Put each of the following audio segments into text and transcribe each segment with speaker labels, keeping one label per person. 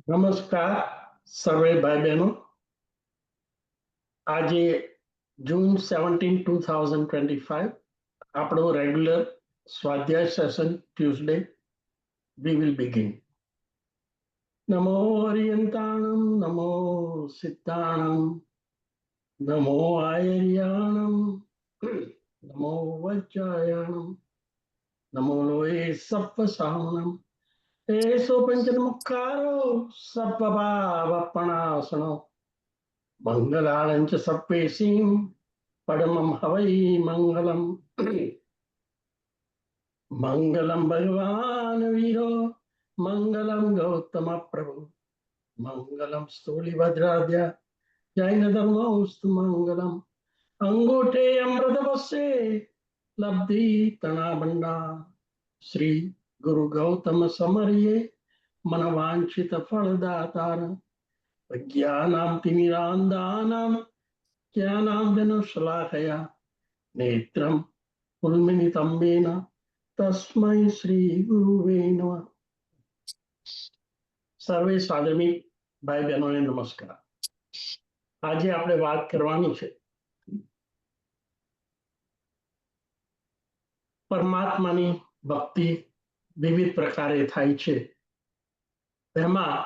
Speaker 1: નમસ્કાર સર્વે ભાઈ બહેનો. આજે જૂન 17, 2025 આપણો રેગ્યુલર સ્વાધ્યાય session Tuesday we will begin. નમો અરિયંતાણમ, નમો સિદ્ધાણમ, નમો આયર્યાણમ, નમો વજ્રાયણમ, નમો લોએ સપ્પ સાવણમ, એસો પંચનમુખારો સપ્પભાવપણાસણો, મંગલાણંચ સપ્પેસીમ પરમમ હવૈ મંગલમ. મંગલમ ભગવાન વીરો, મંગલમ ગૌતમ પ્રભુ, મંગલમ સ્થૂલિભદ્રાદ્ય જૈન ધર્મોસ્તુ મંગલમ. અંગૂઠે અમૃત વસે લબ્ધિ તણાબંડા, શ્રી ગુરુ ગૌતમ સમર્યે મનવાંછિત ફળદાતાર. જ્ઞાનામ તિમિરાંધાનામ જ્ઞાનાંજનશલાકયા નેત્રમ ઉન્મિલિતમ येन તસ્મૈ શ્રી ગુરુવે નમઃ. સર્વે સાધ્વી ભાઈ બહેનોને નમસ્કાર. આજે આપણે વાત કરવાની છે પરમાત્માની ભક્તિ વિવિધ પ્રકારે થાય છે. એમાં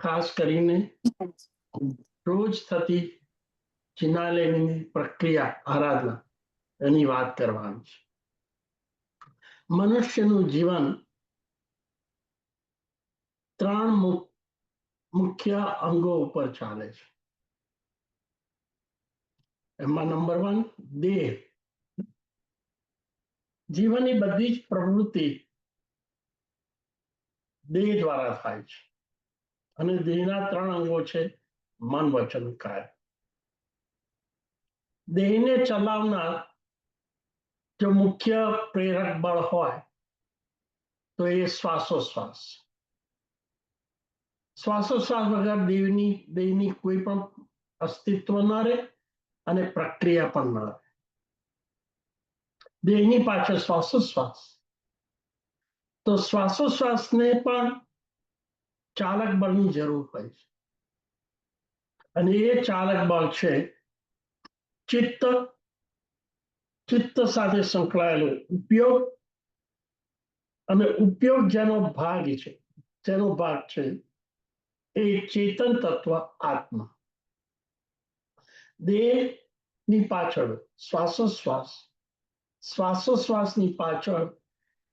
Speaker 1: ખાસ કરીને રોજ થતી જિનાલયની પ્રક્રિયા આરાધના એની વાત કરવાની છે. મનુષ્યનું જીવન ત્રણ મુખ્ય અંગો ઉપર ચાલે છે. એમાં નંબર 1 દેહ. જીવનની બધી જ પ્રવૃત્તિ દેહ દ્વારા થાય છે અને દેહના ત્રણ અંગો છે: મન, વચન, કાય. દેહને ચલાવનાર જો મુખ્ય પ્રેરક બળ હોય તો એ શ્વાસોશ્વાસ. શ્વાસોશ્વાસ વગર દેહની કોઈ પણ અસ્તિત્વ ન રહે અને પ્રક્રિયા પણ ન રહે. દેહની પાછળ શ્વાસોશ્વાસ, તો શ્વાસોશ્વાસને પણ ચાલક બળની જરૂર હોય છે અને એ ચાલક બળ છે ચિત્ત. ચિત્ત સાથે સંકળાયેલો ઉપયોગ, અને ઉપયોગ જેનો ભાગ છે એ ચેતન તત્વ આત્મા. દેહની પાછળ શ્વાસોશ્વાસ, શ્વાસોશ્વાસની પાછળ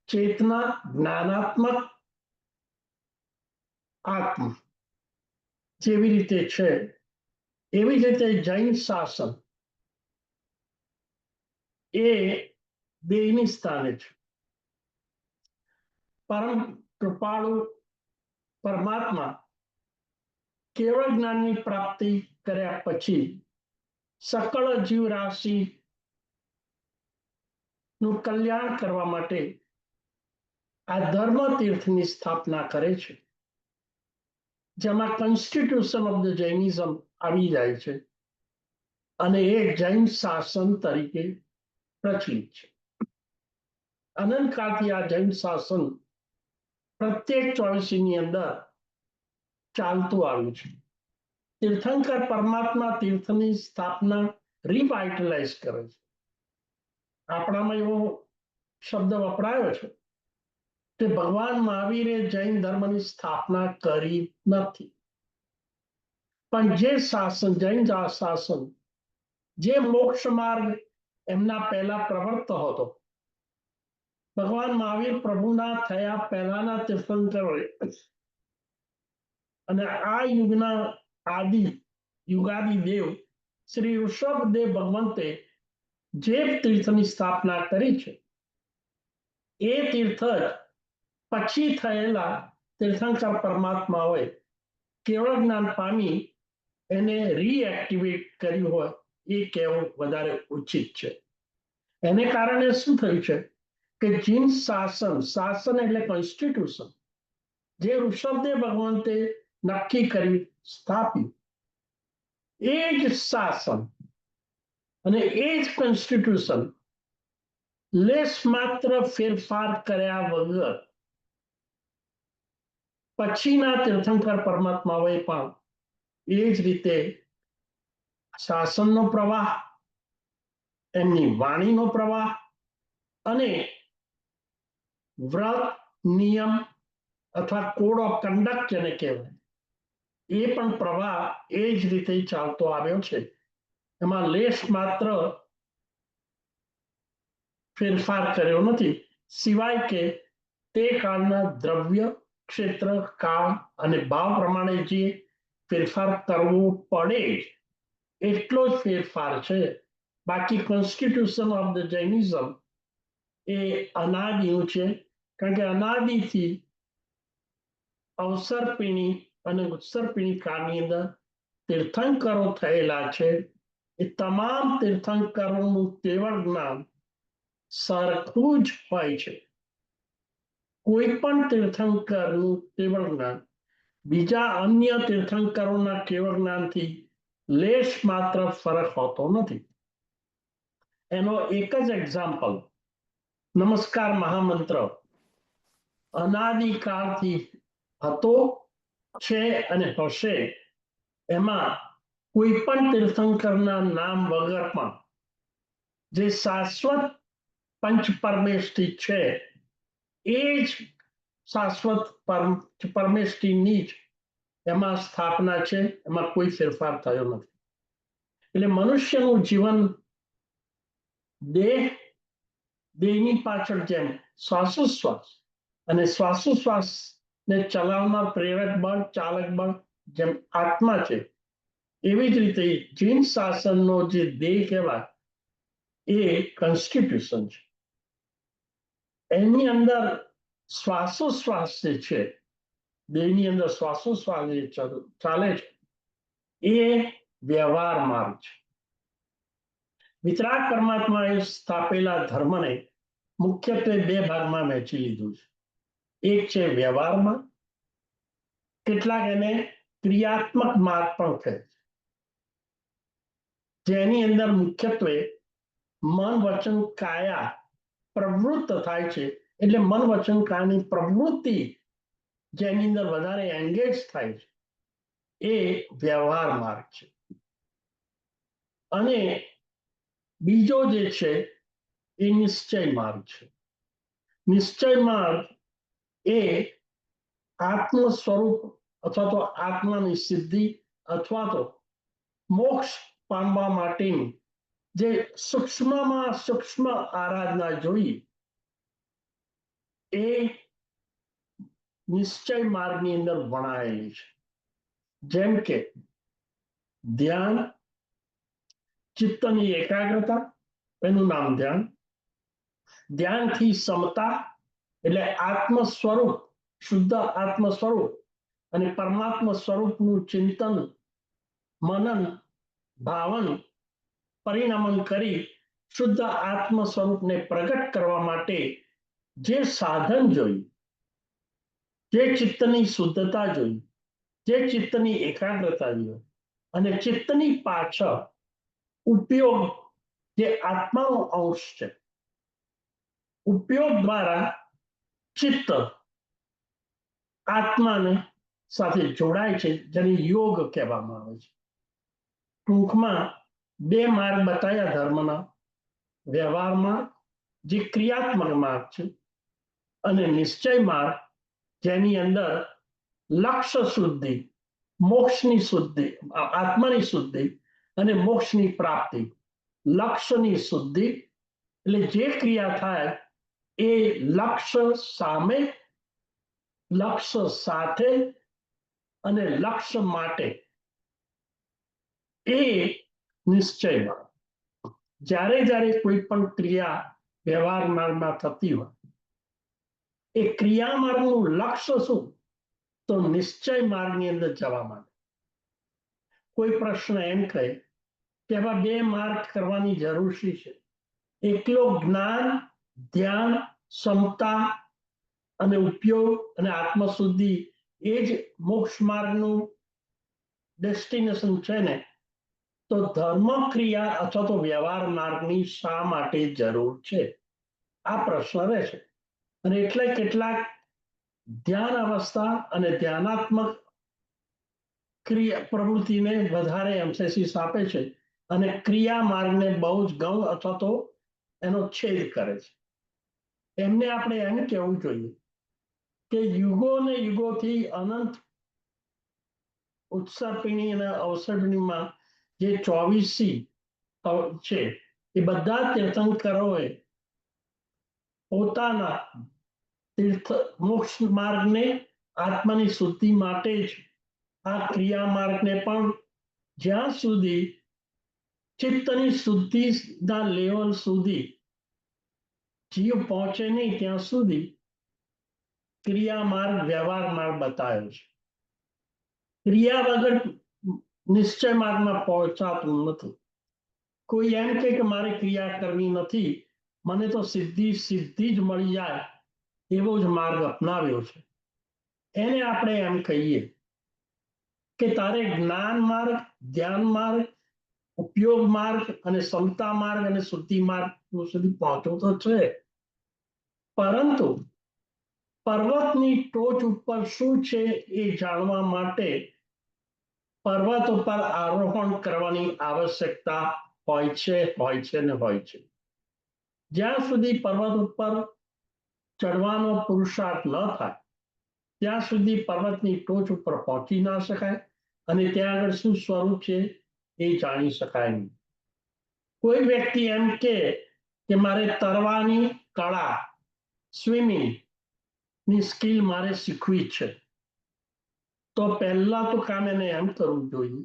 Speaker 1: ચેતના, જ્ઞાનાત્મક આત્મા. જેવી રીતે છે એવી જ રીતે જૈન શાસન એ દેહની સ્થાને છે. પરમ કૃપાળુ પરમાત્મા કેવળ જ્ઞાનની પ્રાપ્તિ કર્યા પછી સકળ જીવરાશિ નું કલ્યાણ કરવા માટે આ ધર્મ તીર્થની સ્થાપના કરે છે, જેમાં કોન્સ્ટિટ્યુશન ઓફ ધ જૈનિઝમ આવી જાય છે અને એ જૈન શાસન તરીકે પ્રચલિત છે. અનંતકાળથી આ જૈન શાસન પ્રત્યેક ચોવીસીની અંદર ચાલતું આવ્યું છે. તીર્થંકર પરમાત્મા તીર્થની સ્થાપના રિવાઇટલાઇઝ કરે છે. આપણામાં એવો શબ્દ વપરાયો છે કે ભગવાન મહાવીરે જૈન ધર્મની સ્થાપના કરી નથી, પણ જે શાસન, જૈન શાસન, જે મોક્ષ માર્ગ એમના પહેલા પ્રવર્તતો હતો, ભગવાન મહાવીર પ્રભુના થયા પહેલાના તીર્થંકરોએ અને આ યુગના યુગાદિ દેવ શ્રી ઋષભદેવ ભગવંતે જે તીર્થની સ્થાપના કરી છે એ તીર્થ જ પછી થયેલા તીર્થંકર પરમાત્માઓએ કેવળ જ્ઞાન પામી એને રીએક્ટિવેટ કર્યું હોય એ કહેવું વધારે ઉચિત છે. એને કારણે શું થયું છે કે જૈન શાસન એટલે કોન્સ્ટિટ્યુશન, જે ઋષભદેવ ભગવંતે નક્કી કરી સ્થાપ્યું, એ જ શાસન અને એ જ કોન્સ્ટિટ્યુશન લેશ માત્ર ફેરફાર કર્યા વગર પછીના તીર્થંકર પરમાત્માઓએ પણ એ જ રીતે શાસનનો પ્રવાહ, એમની વાણીનો પ્રવાહ અને વ્રત, નિયમ અથવા કોડ ઓફ કન્ડક્ટ જેને કહેવાય, એ પણ પ્રવાહ એ જ રીતે ચાલતો આવ્યો છે. એમાં લેશ માત્ર ફેરફાર કર્યો નથી, સિવાય કે તે કાળના દ્રવ્ય, ક્ષેત્ર, કાળ અને ભાવ પ્રમાણે જે ફેરફાર કરવો પડે એટલો જ ફેરફાર છે. બાકી કોન્સ્ટિટ્યુશન ઓફ ધ જૈનિઝમ એ અનાદિનું છે, કારણ કે અનાદિથી અવસરપીણી અને ઉત્સરપીણી કાળની અંદર તીર્થંકરો થયેલા છે. એ તમામ તીર્થંકરોનું કેવળ જ્ઞાન સરખું જ હોય છે. કોઈ પણ તીર્થંકરનું કેવળ જ્ઞાન બીજા અન્ય તીર્થંકરોના કેવળ જ્ઞાનથી લેશ માત્ર ફરક હોતો નથી. એનો એક જ એક્ઝામ્પલ નમસ્કાર મહામંત્ર અનાદિકાળથી હતો, છે અને હશે. એમાં કોઈ પણ તીર્થંકરના નામ વગર પણ જે શાશ્વત પંચ પરમેષ્ઠી છે એ જ શાશ્વત પરમેષ્ઠીની જ એમાં સ્થાપના છે, એમાં કોઈ ફેરફાર થયો નથી. એટલે મનુષ્યનું જીવન દેહ, દેહની પાછળ જેમ શ્વાસોશ્વાસ અને શ્વાસોશ્વાસને ચલાવનાર પ્રેરક બળ, ચાલક બળ જેમ આત્મા છે, એવી જ રીતે જૈન શાસનનો જે દેહ કહેવાય એ કોન્સ્ટિટ્યુશન છે. એની અંદર શ્વાસોશ્વાસ જે છે, દેહની અંદર શ્વાસોશ્વાસ જે ચાલે છે એ વ્યવહાર માર્ગ છે. વિતરાગ પરમાત્માએ સ્થાપેલા ધર્મને મુખ્યત્વે બે ભાગમાં વહેંચી લીધું છે. એક છે વ્યવહારમાં, કેટલાક એને ક્રિયાત્મક માર્ગ પણ કહે છે, જેની અંદર મુખ્યત્વે મન, વચન, કાયા પ્રવૃત્ત થાય છે. એટલે મન, વચન, કાયાની પ્રવૃત્તિ જેની અંદર વધારે એન્ગેજ થાય છે એ વ્યવહાર માર્ગ છે. અને બીજો જે છે એ નિશ્ચય માર્ગ છે. નિશ્ચય માર્ગ એ આત્મ સ્વરૂપ અથવા તો આત્માની સિદ્ધિ અથવા તો મોક્ષ પામવા માટેની જે સૂક્ષ્મમાં સૂક્ષ્મ આરાધના જોઈએ એ નિશ્ચય માર્ગની અંદર વણાયેલી છે. જેમ કે ધ્યાન, ચિત્તની એકાગ્રતા, એનું નામ ધ્યાન. ધ્યાનથી સમતા એટલે આત્મ સ્વરૂપ, શુદ્ધ આત્મ સ્વરૂપ અને પરમાત્મા સ્વરૂપનું ચિંતન, મનન, ભાવન, પરિણમન કરી શુદ્ધ આત્મ સ્વરૂપને પ્રગટ કરવા માટે જે સાધન જોયું, જે ચિત્તની શુદ્ધતા જોઈ, જે ચિત્તની એકાગ્રતા જોઈ અને ચિત્તની પાછળ ઉપયોગ જે આત્માનો અંશ છે, ઉપયોગ દ્વારા ચિત્ત આત્માને સાથે જોડાય છે, જેને યોગ કહેવામાં આવે છે. ટૂંકમાં બે માર્ગ બતાવ્યા ધર્મના, વ્યવહારમાં જે ક્રિયાત્મક માર્ગ છે અને નિશ્ચય માર્ગ જેની અંદર લક્ષ્ય શુદ્ધિ, મોક્ષની શુદ્ધિ, આત્માની શુદ્ધિ અને મોક્ષની પ્રાપ્તિ. લક્ષ્યની શુદ્ધિ એટલે જે ક્રિયા થાય એ લક્ષ્ય સામે, લક્ષ્ય સાથે અને લક્ષ્ય માટે એ નિશ્ચય માર્ગ. જ્યારે જ્યારે કોઈ પણ ક્રિયા વ્યવહાર માર્ગમાં થતી હોય એ ક્રિયા માર્ગનું લક્ષ્ય શું? તો નિશ્ચય માર્ગની અંદર જવા માટે. કોઈ પ્રશ્ન એમ કહે કે આવા બે માર્ગ કરવાની જરૂર શી છે? એકલો જ્ઞાન, ધ્યાન, ક્ષમતા અને ઉપયોગ અને આત્મશુદ્ધિ એ જ મોક્ષ માર્ગનું ડેસ્ટિનેશન છે ને, તો ધર્મ ક્રિયા અથવા તો વ્યવહાર માર્ગની શા માટે જરૂર છે? આ પ્રશ્ન રહે છે. અને એટલે કેટલાક ધ્યાન અવસ્થા અને ધ્યાનાત્મક ક્રિયા પ્રવૃત્તિને વધારે એમ્ફેસિસ આપે છે અને ક્રિયા માર્ગને બહુ જ ગૌણ અથવા તો એનો છેદ કરે છે. એમને આપણે એમ કહેવું જોઈએ કે યુગો ને યુગોથી અનંત ઉત્સર્પિણી અને અવસર્પિણીમાં જે 24 છે એ બધા તીર્થંકરોએ પોતાના તીર્થ મોક્ષ માર્ગને આત્માની શુદ્ધિ માટે જ આ ક્રિયા માર્ગને પણ જ્યાં સુધી ચિત્તની શુદ્ધિના લેવલ સુધી જીવ પહોંચે નહીં ત્યાં સુધી ક્રિયા માર્ગ વ્યવહાર માર્ગ બતાવ્યો છે. ક્રિયા વગર નિશ્ચય માર્ગમાં પહોંચાતું નથી. કોઈ એમ કે મારે ક્રિયા કરવી નથી, મને તો સિદ્ધિ જ મળી જાય એવો જ માર્ગ અપનાવ્યો છે. એને આપણે એમ કહીએ કે તારે જ્ઞાન માર્ગ, ધ્યાન માર્ગ, ઉપયોગ માર્ગ અને સમતા માર્ગ અને શુદ્ધિ માર્ગ સુધી પહોંચવું તો છે, પરંતુ પર્વતની ટોચ ઉપર શું છે એ જાણવા માટે પર્વત ઉપર આરોહણ કરવાની આવશ્યકતા હોય છે. જ્યાં સુધી પર્વત ઉપર ચડવાનો પુરુષાર્થ ન થાય ત્યાં સુધી પર્વતની ટોચ ઉપર પહોંચી ના શકાય અને ત્યાં આગળ શું સ્વરૂપ છે એ જાણી શકાય નહીં. કોઈ વ્યક્તિ એમ કે મારે તરવાની કળા, સ્વિમિંગ ની સ્કિલ મારે શીખવી છે, તો પહેલા તો કામ એને એમ કરવું જોઈએ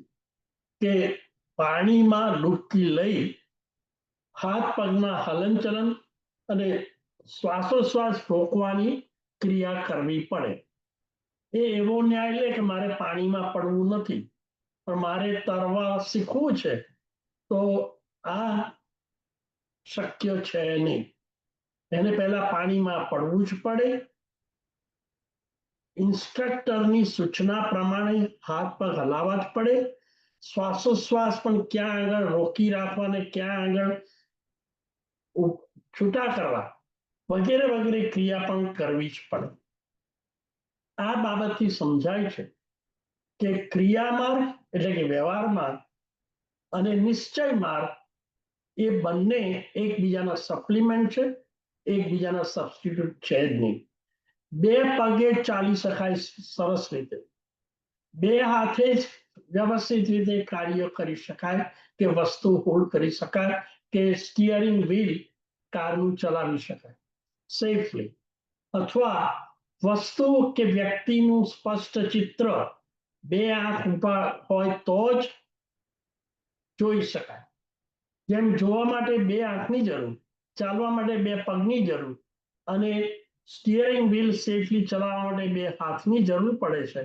Speaker 1: કે પાણીમાં ડૂબકી લઈ હાથ પગના હલનચલન અને શ્વાસોશ્વાસ રોકવાની ક્રિયા કરવી પડે. એ એવો ન્યાય લે કે મારે પાણીમાં પડવું નથી પણ મારે તરવા શીખવું છે, તો આ શક્ય છે નહીં. એને પહેલા પાણીમાં પડવું જ પડે. ઇન્સ્ટ્રક્ટરની સૂચના પ્રમાણે હાથ પગ હલાવવા જ પડે. શ્વાસોશ્વાસ પણ ક્યાં આગળ રોકી રાખવા અને ક્યાં આગળ છૂટા કરવા વગેરે વગેરે ક્રિયા પણ કરવી જ પડે. આ બાબતથી સમજાય છે કે ક્રિયા માર્ગ એટલે કે વ્યવહાર માર્ગ અને નિશ્ચય માર્ગ એ બંને એકબીજાના સપ્લિમેન્ટ છે, એકબીજાના સબસ્ટિટ્યુટ છે જ નહીં. બે પગે ચાલી શકાય સરસ રીતે, બે હાથે જ વ્યવસ્થિત રીતે કાર્ય કરી શકાય કે વસ્તુ હોલ્ડ કરી શકાય કે સ્ટીયરિંગ વ્હીલ કારનું ચલાવી શકાય સેફલી, અથવા વસ્તુ કે વ્યક્તિનું સ્પષ્ટ ચિત્ર બે આંખ ઊભા હોય તો જ જોઈ શકાય. જેમ જોવા માટે બે આંખની જરૂર, ચાલવા માટે બે પગની જરૂર અને સ્ટીયરિંગ વ્હીલ સેફલી ચલાવવા માટે બે હાથની જરૂર પડે છે,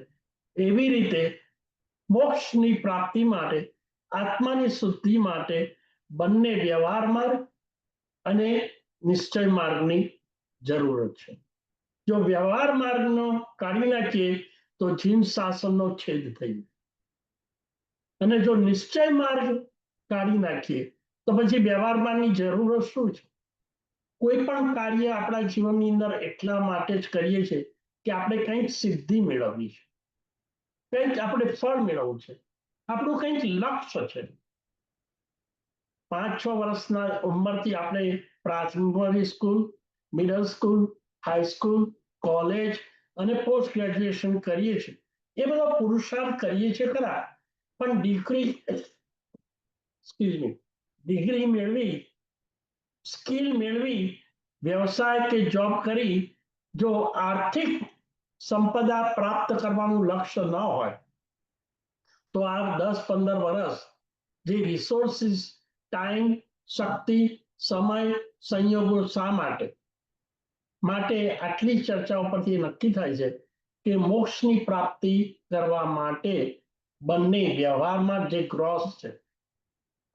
Speaker 1: એવી રીતે મોક્ષની પ્રાપ્તિ માટે, આત્માની શુદ્ધિ માટે બંને વ્યવહાર માર્ગ અને નિશ્ચય માર્ગની જરૂરત છે. જો વ્યવહાર માર્ગનો કાઢી નાખીએ તો જીન શાસનનો છેદ થઈ જાય અને જો નિશ્ચય માર્ગ કાઢી નાખીએ તો પછી વ્યવહાર માર્ગની જરૂરત શું છે? કોઈ પણ કાર્ય આપણા જીવનની અંદર એટલા માટે જ કરીએ છીએ કે આપણે કંઈક સિદ્ધિ મેળવવી છે, કંઈક આપણે ફળ મેળવવું છે, આપણું કંઈક લક્ષ્ય છે. 5-6 વર્ષના ઉંમરથી આપણે પ્રાથમિક school, middle school, high school, college અને પોસ્ટ ગ્રેજ્યુએશન કરીએ છીએ. એ બધો પુરુષાર્થ કરીએ છીએ ખરા, પણ ડિગ્રી મેળવી, સ્કિલ મેળવી, વ્યવસાય કે જોબ કરી જો આર્થિક સંપદા પ્રાપ્ત કરવાનું લક્ષ્ય ન હોય તો આ 10-15 વર્ષ જે રિસોર્સિસ, ટાઈમ, શક્તિ, સમય, સંયોગો શા માટે આટલી ચર્ચાઓ પરથી નક્કી થાય છે કે મોક્ષની પ્રાપ્તિ કરવા માટે બંને વ્યવહારમાં જે ગ્રોસ છે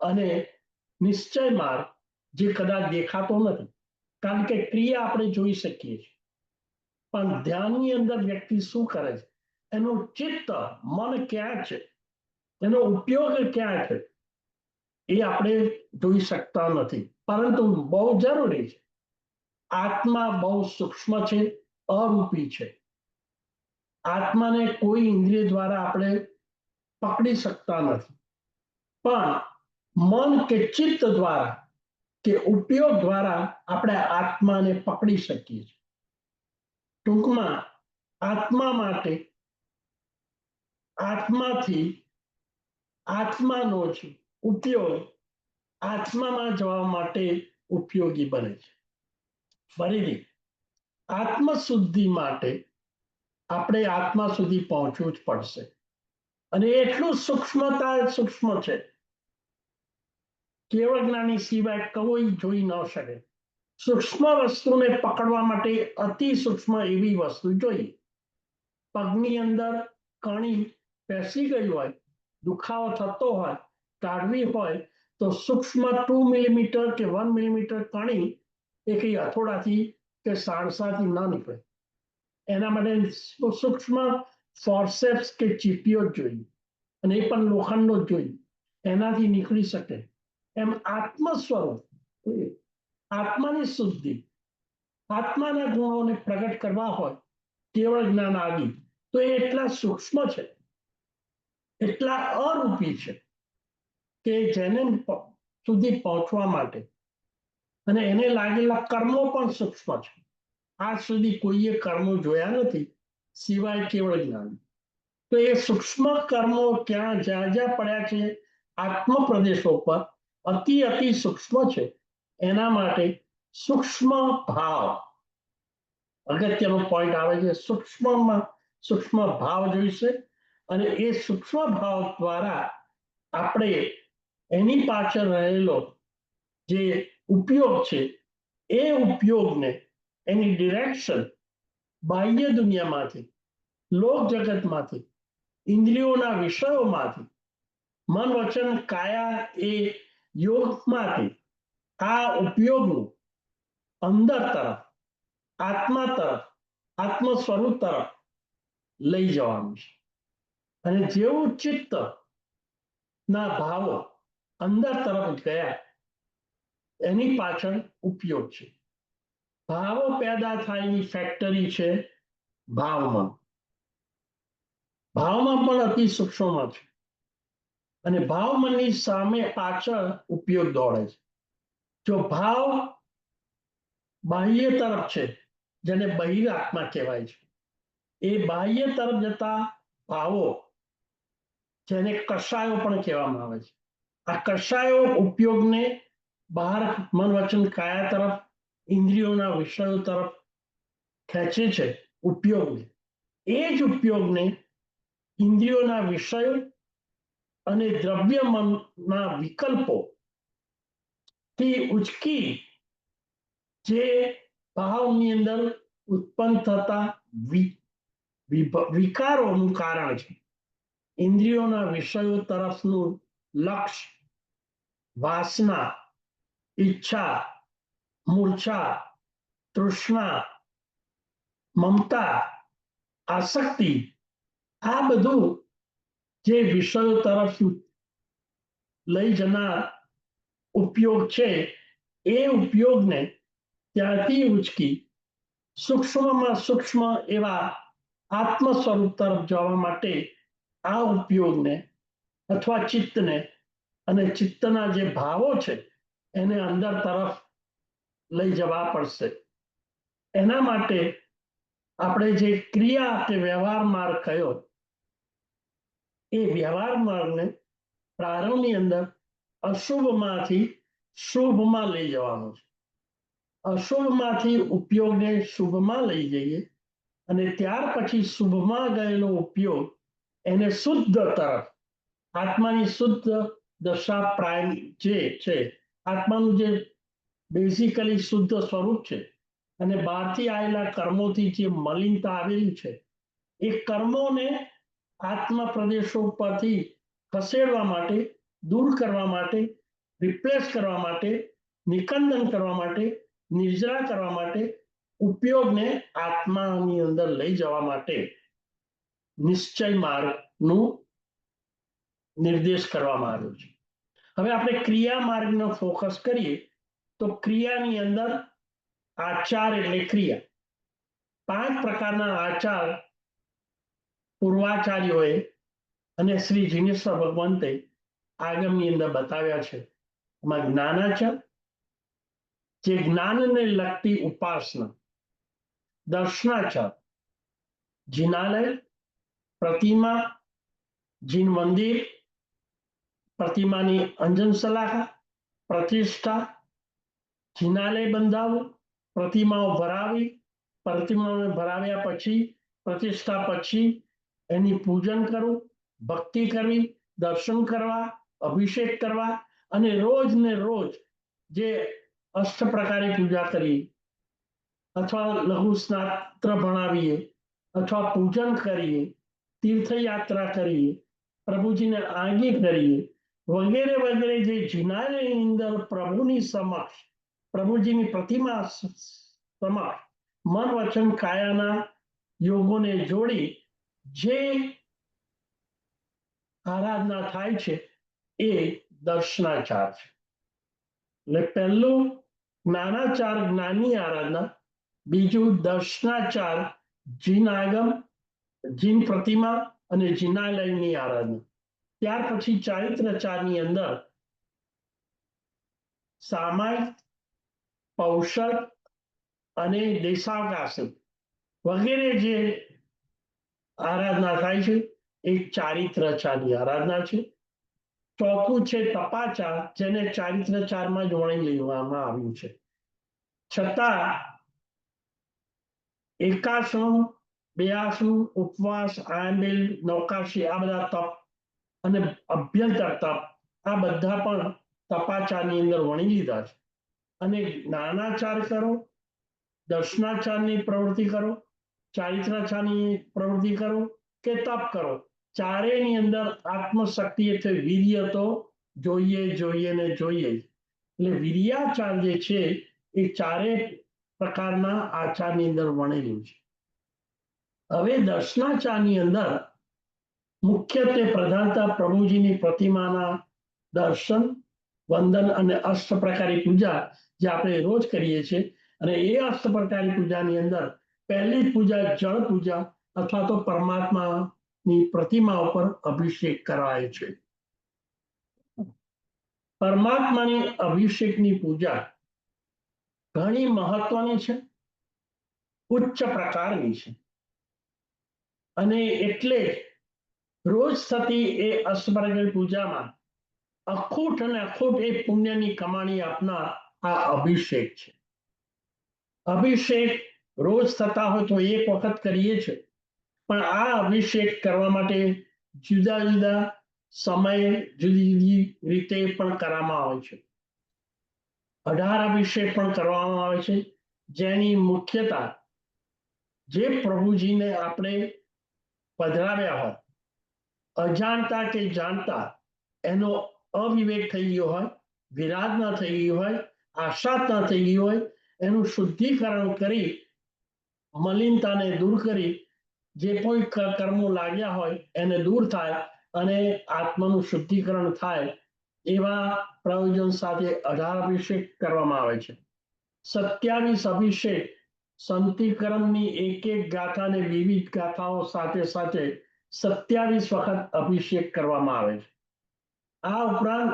Speaker 1: અને નિશ્ચય માર્ગ જે કદાચ દેખાતો નથી, કારણ કે ક્રિયા આપણે જોઈ શકીએ છીએ પણ ધ્યાનની અંદર વ્યક્તિ શું કરે છે, એનું ચિત્ત, મન ક્યાં છે, એનો ઉપયોગ ક્યાં છે એ આપણે જોઈ શકતા નથી, પરંતુ બહુ જરૂરી છે. આત્મા બહુ સૂક્ષ્મ છે, અરૂપી છે. આત્માને કોઈ ઇન્દ્રિય દ્વારા આપણે પકડી શકતા નથી, પણ મન કે ચિત્ત દ્વારા કે ઉપયોગ દ્વારા આપણે આત્માને પકડી શકીએ છીએ. ટૂંકમાં આત્મા માટે આત્માથી આત્માનો જ ઉપયોગ આત્મામાં જવા માટે ઉપયોગી બને છે. ફરીથી આત્મશુદ્ધિ માટે આપણે આત્મા સુધી પહોંચવું જ પડશે, અને એટલું સૂક્ષ્મ છે, કેવળ જ્ઞાની સિવાય કોઈ જોઈ ન શકે. સૂક્ષ્મ વસ્તુને પકડવા માટે અતિ સૂક્ષ્મ એવી વસ્તુ જોઈએ. પગની અંદર કણી પેસી ગઈ હોય, દુખાવો થતો હોય, કાઢવી હોય તો સૂક્ષ્મ 2 મિલીમીટર કે 1 મિલીમીટર કણી એ કઈ હથોડાથી કે સાણસાથી ન નીકળે. એના માટે સૂક્ષ્મ ફોર્સેપ્સ કે ચીપીઓ જ જોઈએ, અને એ પણ લોખંડનો જ જોઈએ, એનાથી નીકળી શકે. એમ આત્મ સ્વરૂપ, આત્માની શુદ્ધિ, આત્માના ગુણોને પ્રગટ કરવા હોય કેવળ જ્ઞાન આદિ, તો એ એટલા સૂક્ષ્મ છે, એટલા અરૂપી છે કે જેને સુધી પહોંચવા માટે અને એને લાગેલા કર્મો પણ સૂક્ષ્મ છે. આજ સુધી કોઈએ કર્મો જોયા નથી સિવાય કેવળ જ્ઞાન. તો એ સૂક્ષ્મ કર્મો જ્યાં જ્યાં પડ્યા છે આત્મ પ્રદેશો પર, અતિ સૂક્ષ્મ છે. એના માટે સૂક્ષ્મ ભાવ અગત્યનો પોઈન્ટ આવે છે. સૂક્ષ્મ ભાવ જોઈશે, અને એ સૂક્ષ્મ ભાવ દ્વારા આપણે એની પાછળ રહેલો જે ઉપયોગ છે એ ઉપયોગને, એની ડિરેક્શન બાહ્ય દુનિયામાંથી, લોક જગતમાંથી, ઇન્દ્રિયોના વિષયોમાંથી, મન વચન કાયા એ યોગમાંથી આ ઉપયોગનું અંદર તરફ, આત્મા તરફ, આત્મ સ્વરૂપ તરફ લઈ જવાનું છે. અને જેવું ચિત્ત ના ભાવો અંદર તરફ ગયા, એની પાછળ ઉપયોગ છે. ભાવો પેદા થાયની ફેક્ટરી છે ભાવમાં. ભાવમાં પણ અતિ સૂક્ષ્મમાં છે, અને ભાવમનની સામે પાછળ ઉપયોગ દોડે છે. જો ભાવ બાહ્ય તરફ છે, જેને બહિરાત્મા કહેવાય છે, એ બાહ્ય તરફ જતા ભાવો, જેને કષાયો પણ કહેવામાં આવે છે, આ કષાયો ઉપયોગને બહાર મન વચન કાયા તરફ, ઇન્દ્રિયોના વિષયો તરફ ખેંચે છે. ઉપયોગને, એ જ ઉપયોગને ઇન્દ્રિયોના વિષયો અને દ્રવ્ય મનના વિકલ્પો થી ઉચકી જે ભાવની અંદર ઉત્પન્ન થતા વિકારોનું કારણ છે. ઇન્દ્રિયોના વિષયો તરફનું લક્ષ્ય, વાસના, ઈચ્છા, મૂર્છા, તૃષ્ણા, મમતા, આસક્તિ, આ બધું જે વિષયો તરફ લઈ જનાર ઉપયોગ છે, એ ઉપયોગને ત્યાંથી ઉચકી સૂક્ષ્મમાં સૂક્ષ્મ એવા આત્મ સ્વરૂપ તરફ જવા માટે આ ઉપયોગને અથવા ચિત્તને અને ચિત્તના જે ભાવો છે એને અંદર તરફ લઈ જવા પડશે. એના માટે આપણે જે ક્રિયા કે વ્યવહાર માર્ગ કયો, એ વ્યવહાર માર્ગને પ્રારંભની અંદર અશુભમાંથી શુભમાં લઈ જવાનો છે. અશુભમાંથી ઉપયોગને શુભમાં લઈ જઈએ, અને ત્યાર પછી શુભમાં ગયેલો ઉપયોગ એને શુદ્ધ તરફ, આત્માની શુદ્ધ દશા પ્રાઇમ જે છે, આત્માનું જે બેઝિકલી શુદ્ધ સ્વરૂપ છે, અને બહારથી આવેલા કર્મોથી જે મલિનતા આવેલી છે, એ કર્મોને આત્મ પ્રદેશો પરથી ખસેડવા માટે, દૂર કરવા માટે, રિપ્લેસ કરવા માટે, નિકંદન કરવા માટે, નિર્જરા કરવા માટે, ઉપયોગને આત્માની અંદર લઈ જવા માટે નિશ્ચય માર્ગનું નિર્દેશ કરવામાં આવ્યો છે. હવે આપણે ક્રિયા માર્ગનો ફોકસ કરીએ તો ક્રિયાની અંદર આચાર એટલે ક્રિયા. 5 પ્રકારના આચાર પૂર્વાચાર્યોએ અને શ્રી જીનેશ્વર ભગવંતે આગમની અંદર બતાવ્યા છે. એમાં જ્ઞાનાચાર, જે જ્ઞાનને લગતી ઉપાસના, દર્શનાચાર, જિનાલય, પ્રતિમા, જીન મંદિર, પ્રતિમાની અંજન સલાખા, પ્રતિષ્ઠા, જિનાલય બંધાવવું, પ્રતિમાઓ ભરાવી, પ્રતિમાઓ ભરાવ્યા પછી પ્રતિષ્ઠા પછી એની પૂજન કરવું, ભક્તિ કરવી, દર્શન કરવા, અભિષેક કરવા અને રોજ ને રોજ જે અષ્ટ પ્રકારે પૂજા કરીએ અથવા લઘુ સ્નાત્ર ભણાવીએ અથવા પૂજન કરીએ, તીર્થયાત્રા કરીએ, પ્રભુજીને આગી કરીએ વગેરે વગેરે જે જિનાલયની અંદર પ્રભુની સમક્ષ, પ્રભુજીની પ્રતિમા સમક્ષ મન વચન કાયાના યોગોને જોડી જે આરાધના થાય છે એ દર્શનાચાર છે. એટલે પહેલું જ્ઞાનાચાર, જ્ઞાનની આરાધના. બીજું દર્શનાચાર, જીન આગમ, જીન પ્રતિમા અને જિનાલયની આરાધના. ત્યાર પછી ચારિત્રચારની અંદર સામાયિક, પૌષદ અને દેશાવકાશી વગેરે જે આરાધના થાય છે એ ચારિત્રચારની આરાધના છે. ચોથું છે તપાચાર, જેને ચારિત્રચારમાં જ વણી લેવામાં આવ્યું છે. છતાં એકાસનું, બેઆસનું, ઉપવાસ, આયંબિલ, નૌકાશી, આ બધા તપ અને અભ્યંતર તપ, આ બધા પણ તપાચારની અંદર વણી લીધા છે. અને જ્ઞાનાચાર કરો, દર્શનાચારની પ્રવૃત્તિ કરો, ચારિત્રાચારની પ્રવૃત્તિ કરો કે તપ કરો, ચારેયની અંદર આત્મશક્તિ એટલે વીર્ય તો જોઈએ જોઈએ ને જોઈએ. એટલે વીર્યાચાર જે છે એ ચારેય પ્રકારના આચારની અંદર વણેલું છે. હવે દર્શનાચારની અંદર મુખ્યત્વે પ્રધાનતા પ્રભુજીની પ્રતિમાના દર્શન, વંદન અને અષ્ટ પ્રકારની પૂજા જે આપણે રોજ કરીએ છીએ. અને એ અષ્ટ પ્રકારની પૂજાની અંદર પહેલી જ પૂજા જળ પૂજા અથવા તો પરમાત્માની પ્રતિમા ઉપર અભિષેક કરાય છે. પરમાત્માની અભિષેકની પૂજા ઘણી મહત્વની છે, ઉચ્ચ પ્રકારની છે. અને એટલે રોજ થતી એ અષ્ટપ્રકારની પૂજામાં અખૂટ અને અખૂટ એ પુણ્યની કમાણી આપનાર આ અભિષેક છે. અભિષેક રોજ થતા હોય તો એક વખત કરીએ છીએ, પણ આ અભિષેક કરવા માટે જુદા જુદા સમયે જુદી જુદી રીતે પણ કરવામાં આવે છે. 18 અભિષેક પણ કરવામાં આવે છે, જેની મુખ્યતા જે પ્રભુજીને આપણે પધરાવ્યા હોય, અજાણતા કે જાણતા એનો અવિવેક થઈ ગયો હોય, વિરાધના થઈ ગઈ હોય, આશાતના થઈ ગઈ હોય, એનું શુદ્ધિકરણ કરી મલિનતાને દૂર કરી જે કોઈ કર્મો લાગ્યા હોય એને દૂર થાય અને આત્માનું શુદ્ધિકરણ થાય એવા પ્રયોજન સાથે 18 અભિષેક કરવામાં આવે છે. 27 અભિષેક સંતિકરણની એક એક ગાથાને વિવિધ ગાથાઓ સાથે સાથે 27 વખત અભિષેક કરવામાં આવે છે. આ ઉપરાંત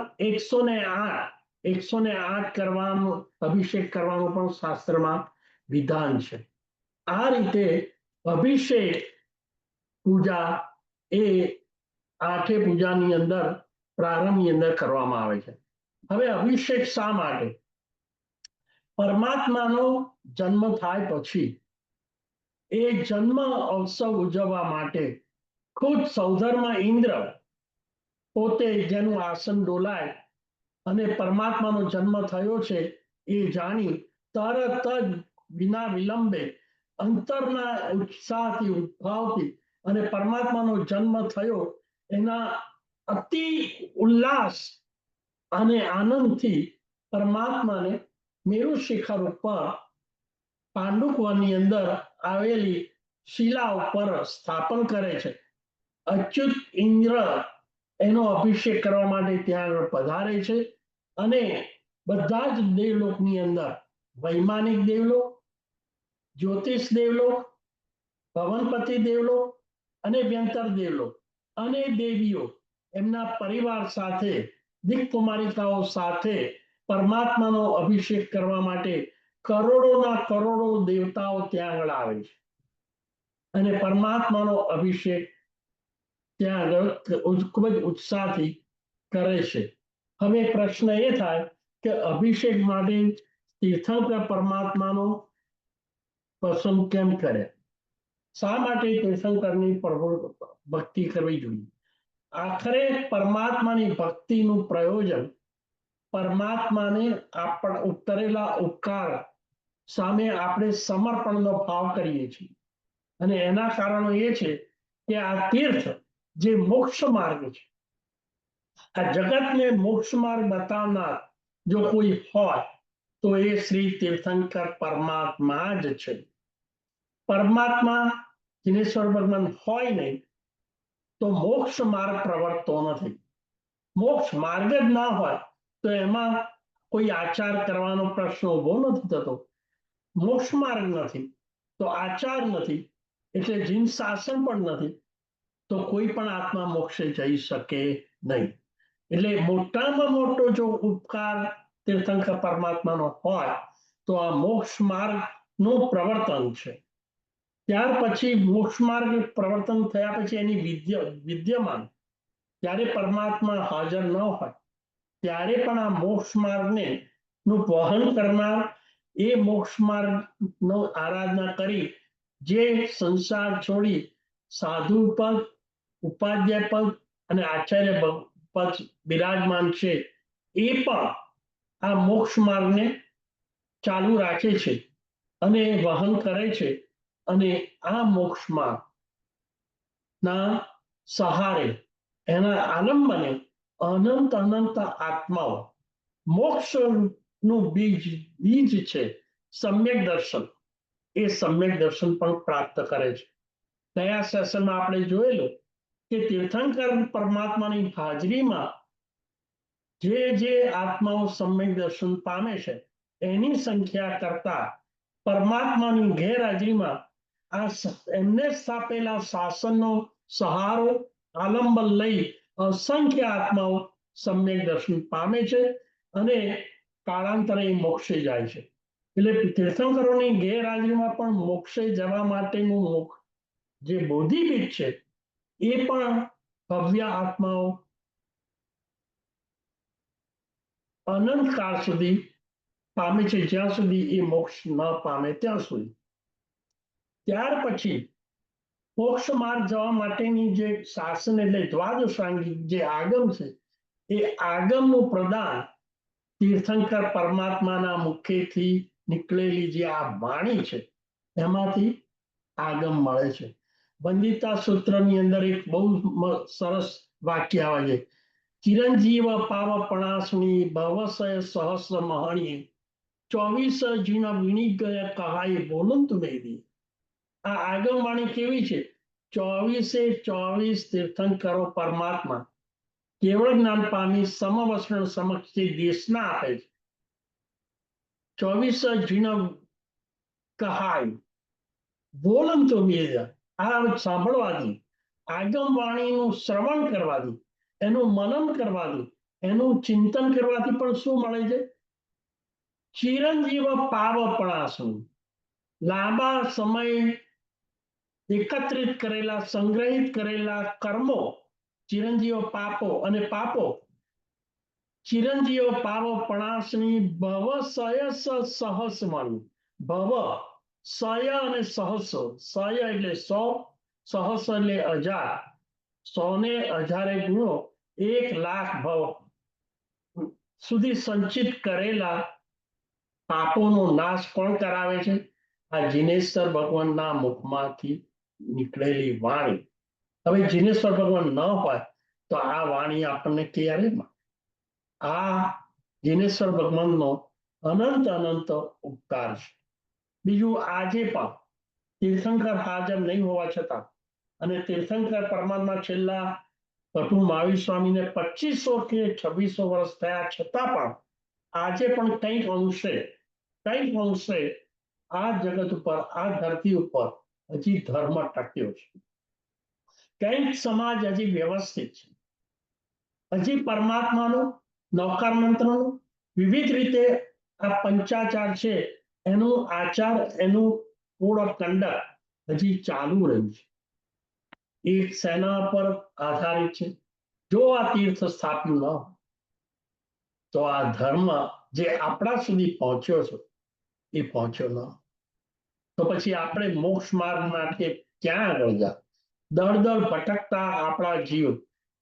Speaker 1: 108 કરવાનું અભિષેક કરવાનું પણ શાસ્ત્રમાં વિધાન છે. આ રીતે અભિષેક પૂજા એ આઠે પૂજાની અંદર પ્રારંભની અંદર કરવામાં આવે છે. હવે અભિષેક શા માટે? પરમાત્માનો જન્મ થાય પછી એ જન્મ અવસર ઉજવવા માટે ખુદ સૌધર્મ ઇન્દ્ર પોતે જેનું આસન ડોલાય અને પરમાત્માનો જન્મ થયો છે એ જાણી તરત જ વિના વિલંબે અંતરના ઉત્સાહથી, ઉદ્ભાવથી અને પરમાત્માનો જન્મ થયો એના અતિ ઉલ્લાસ અને આનંદથી પરમાત્માને મેરુ શિખર ઉપર પાંડુકવનની અંદર આવેલી શિલા ઉપર સ્થાપન કરે છે. અચ્યુત ઇન્દ્ર એનો અભિષેક કરવા માટે ત્યાં પધારે છે અને બધા જ દેવલોકની અંદર વૈમાનિક દેવલોક, જ્યોતિષ દેવલોક, પવનપતિ દેવલોક અને વ્યંતર દેવલો અને દેવીઓ એમના પરિવાર સાથે દીપકુમારિકાઓ સાથે પરમાત્માનો અભિષેક કરવા માટે કરોડોના કરોડો દેવતાઓ ત્યાં આગળ આવે છે અને પરમાત્માનો અભિષેક ત્યાં આગળ ખૂબ જ ઉત્સાહથી કરે છે. હવે પ્રશ્ન એ થાય કે અભિષેક માટે તીર્થંકર પરમાત્માનો પસંદ કેમ કરે? શા માટે તીર્થંકરની ભક્તિ કરવી જોઈએ? આખરે પરમાત્માની ભક્તિનું પ્રયોજન પરમાત્માને કરેલા ઉપકાર સામે આપણે સમર્પણનો ભાવ કરીએ છીએ અને એના કારણો એ છે કે આ તીર્થ જે મોક્ષ માર્ગ છે, આ જગતને મોક્ષ માર્ગ બતાવનાર જો કોઈ હોય તો એ શ્રી તીર્થંકર પરમાત્મા જ છે. પરમાત્મા જિનેશ્વર ભગવાન હોય નહીં તો મોક્ષ માર્ગ પ્રવર્તતો નથી. મોક્ષ માર્ગ જ ના હોય તો એમાં કોઈ આચાર કરવાનો પ્રશ્ન ઉભો નથી થતો. મોક્ષ માર્ગ નથી તો આચાર નથી, એટલે જીન શાસન પણ નથી, તો કોઈ પણ આત્મા મોક્ષે જઈ શકે નહીં. એટલે મોટામાં મોટો જો ઉપકાર તીર્થંકર પરમાત્માનો હોય તો આ મોક્ષ માર્ગનું પ્રવર્તન છે. ત્યાર પછી મોક્ષ માર્ગ પ્રવર્તન થયા પછી એની વિદ્યમાન જ્યારે પરમાત્મા હાજર ન હોય ત્યારે પણ આ મોક્ષ માર્ગને નું વહન કરનાર એ મોક્ષ માર્ગનો આરાધના કરી જે સંસાર છોડી સાધુ પદ, ઉપાધ્યાય પદ અને આચાર્ય પદ બિરાજમાન છે, એ પણ આ મોક્ષ માર્ગને ચાલુ રાખે છે અને વહન કરે છે અને આ મોક્ષ માર્ગના સહારે એના આલંબને અનંત અનંત આત્માઓ મોક્ષનું બીજ છે સમ્યક દર્શન, એ સમ્યક દર્શન પણ પ્રાપ્ત કરે છે. ગયા સેશનમાં આપણે જોયેલું કે તીર્થંકર પરમાત્માની હાજરીમાં જે આત્માઓ સમ્યક દર્શન પામે છે એની સંખ્યા કરતા પરમાત્માની ગેરહાજરીમાં આ એમને સ્થાપેલા શાસનનો સહારો આલંબન લઈ અસંખ્ય આત્માઓ સમ્યક દર્શન પામે છે અને કાળાંતરે મોક્ષે જાય છે. એટલે તીર્થંકરોની ગેરહાજરીમાં પણ મોક્ષે જવા માટેનું જે બોધિપીઠ છે એ પણ ભવ્ય આત્માઓ અનંત કાળ સુધી પામે છે, જ્યાં સુધી એ મોક્ષ ન પામે ત્યાં સુધી. ત્યાર પછી મોક્ષ માર્ગ જવા માટેની જે શાસન એટલે દ્વાદશાંગી જે આગમ છે એ આગમનું પ્રદાન તીર્થંકર પરમાત્માના મુખેથી નીકળેલી જે આ વાણી છે એમાંથી આગમ મળે છે. વંદિતા સૂત્રની અંદર એક બહુ સરસ વાક્ય આવે છે, ચિરંજીવ પાવપણાસની ભવસય સહસ્ર મહણીએ 24 જીન વીણી ગયા કહાય બોલંત મેદી. આ આગમવાણી કેવી છે? 24 તીર્થંકરો પરમાત્મા કેવળ જ્ઞાન પામી સમવસ્ત્ર સમક્ષ જે દેશના આપે છે, 24 જીન કહાય બોલંતો મેદા. આ સાંભળવાથી, આગમવાણીનું શ્રવણ કરવાથી, એનું મનન કરવાથી, એનું ચિંતન કરવાથી પણ શું મળે છે? ચિરંજીવ પાવપણાસનું લાંબા સમય એકત્રિત કરેલા, સંગ્રહિત કરેલા કર્મો, ચિરંજીવ પાપો અને પાપો, ચિરંજીવ પાવપણાસની ભવ સયસ સહસ્મન. ભવ સય અને સહસ, સય એટલે 100, સહસ એટલે 1000, 100 ને 1000 ગુણો 1,00,000 ભવ સુધી સંચિત કરેલા પાપોનો નાશ કોણ કરાવે છે? આ જિનેશ્વર ભગવાનના મુખમાંથી નીકળેલી વાણી. હવે જિનેશ્વર ભગવાન ન હોય તો આ વાણી આપણને ક્યારે મળે? આ જિનેશ્વર ભગવાનનો અનંત અનંત ઉપકાર છે. બીજું, આજે પણ તીર્થંકર હાજર નહીં હોવા છતાં અને તીર્થંકર પરમાત્મા છેલ્લા ભટુ મહાવીર સ્વામીને 2500 કે 2600 વર્ષ થયા છતાં પણ આજે પણ કંઈક અંશે આ જગત ઉપર, આ ધરતી ઉપર હજી ધર્મ ટક્યો છે. કંઈક સમાજ હજી વ્યવસ્થિત છે, હજી પરમાત્માનું નૌકાર મંત્રનું વિવિધ રીતે આ પંચાચાર છે એનું આચાર, એનું કોડ ઓફ કન્ડક્ટ હજી ચાલુ રહ્યું છે, એક સેના પર આધારિત છે. જો આ તીર્થ સ્થાપ્યું ન હોય તો આ ધર્મ જે આપણા સુધી પહોંચ્યો છે એ પહોંચ્યો ન, તો પછી આપણે મોક્ષ માર્ગ માટે ક્યાં આગળ જા? દળ દળ ભટકતા આપણા જીવ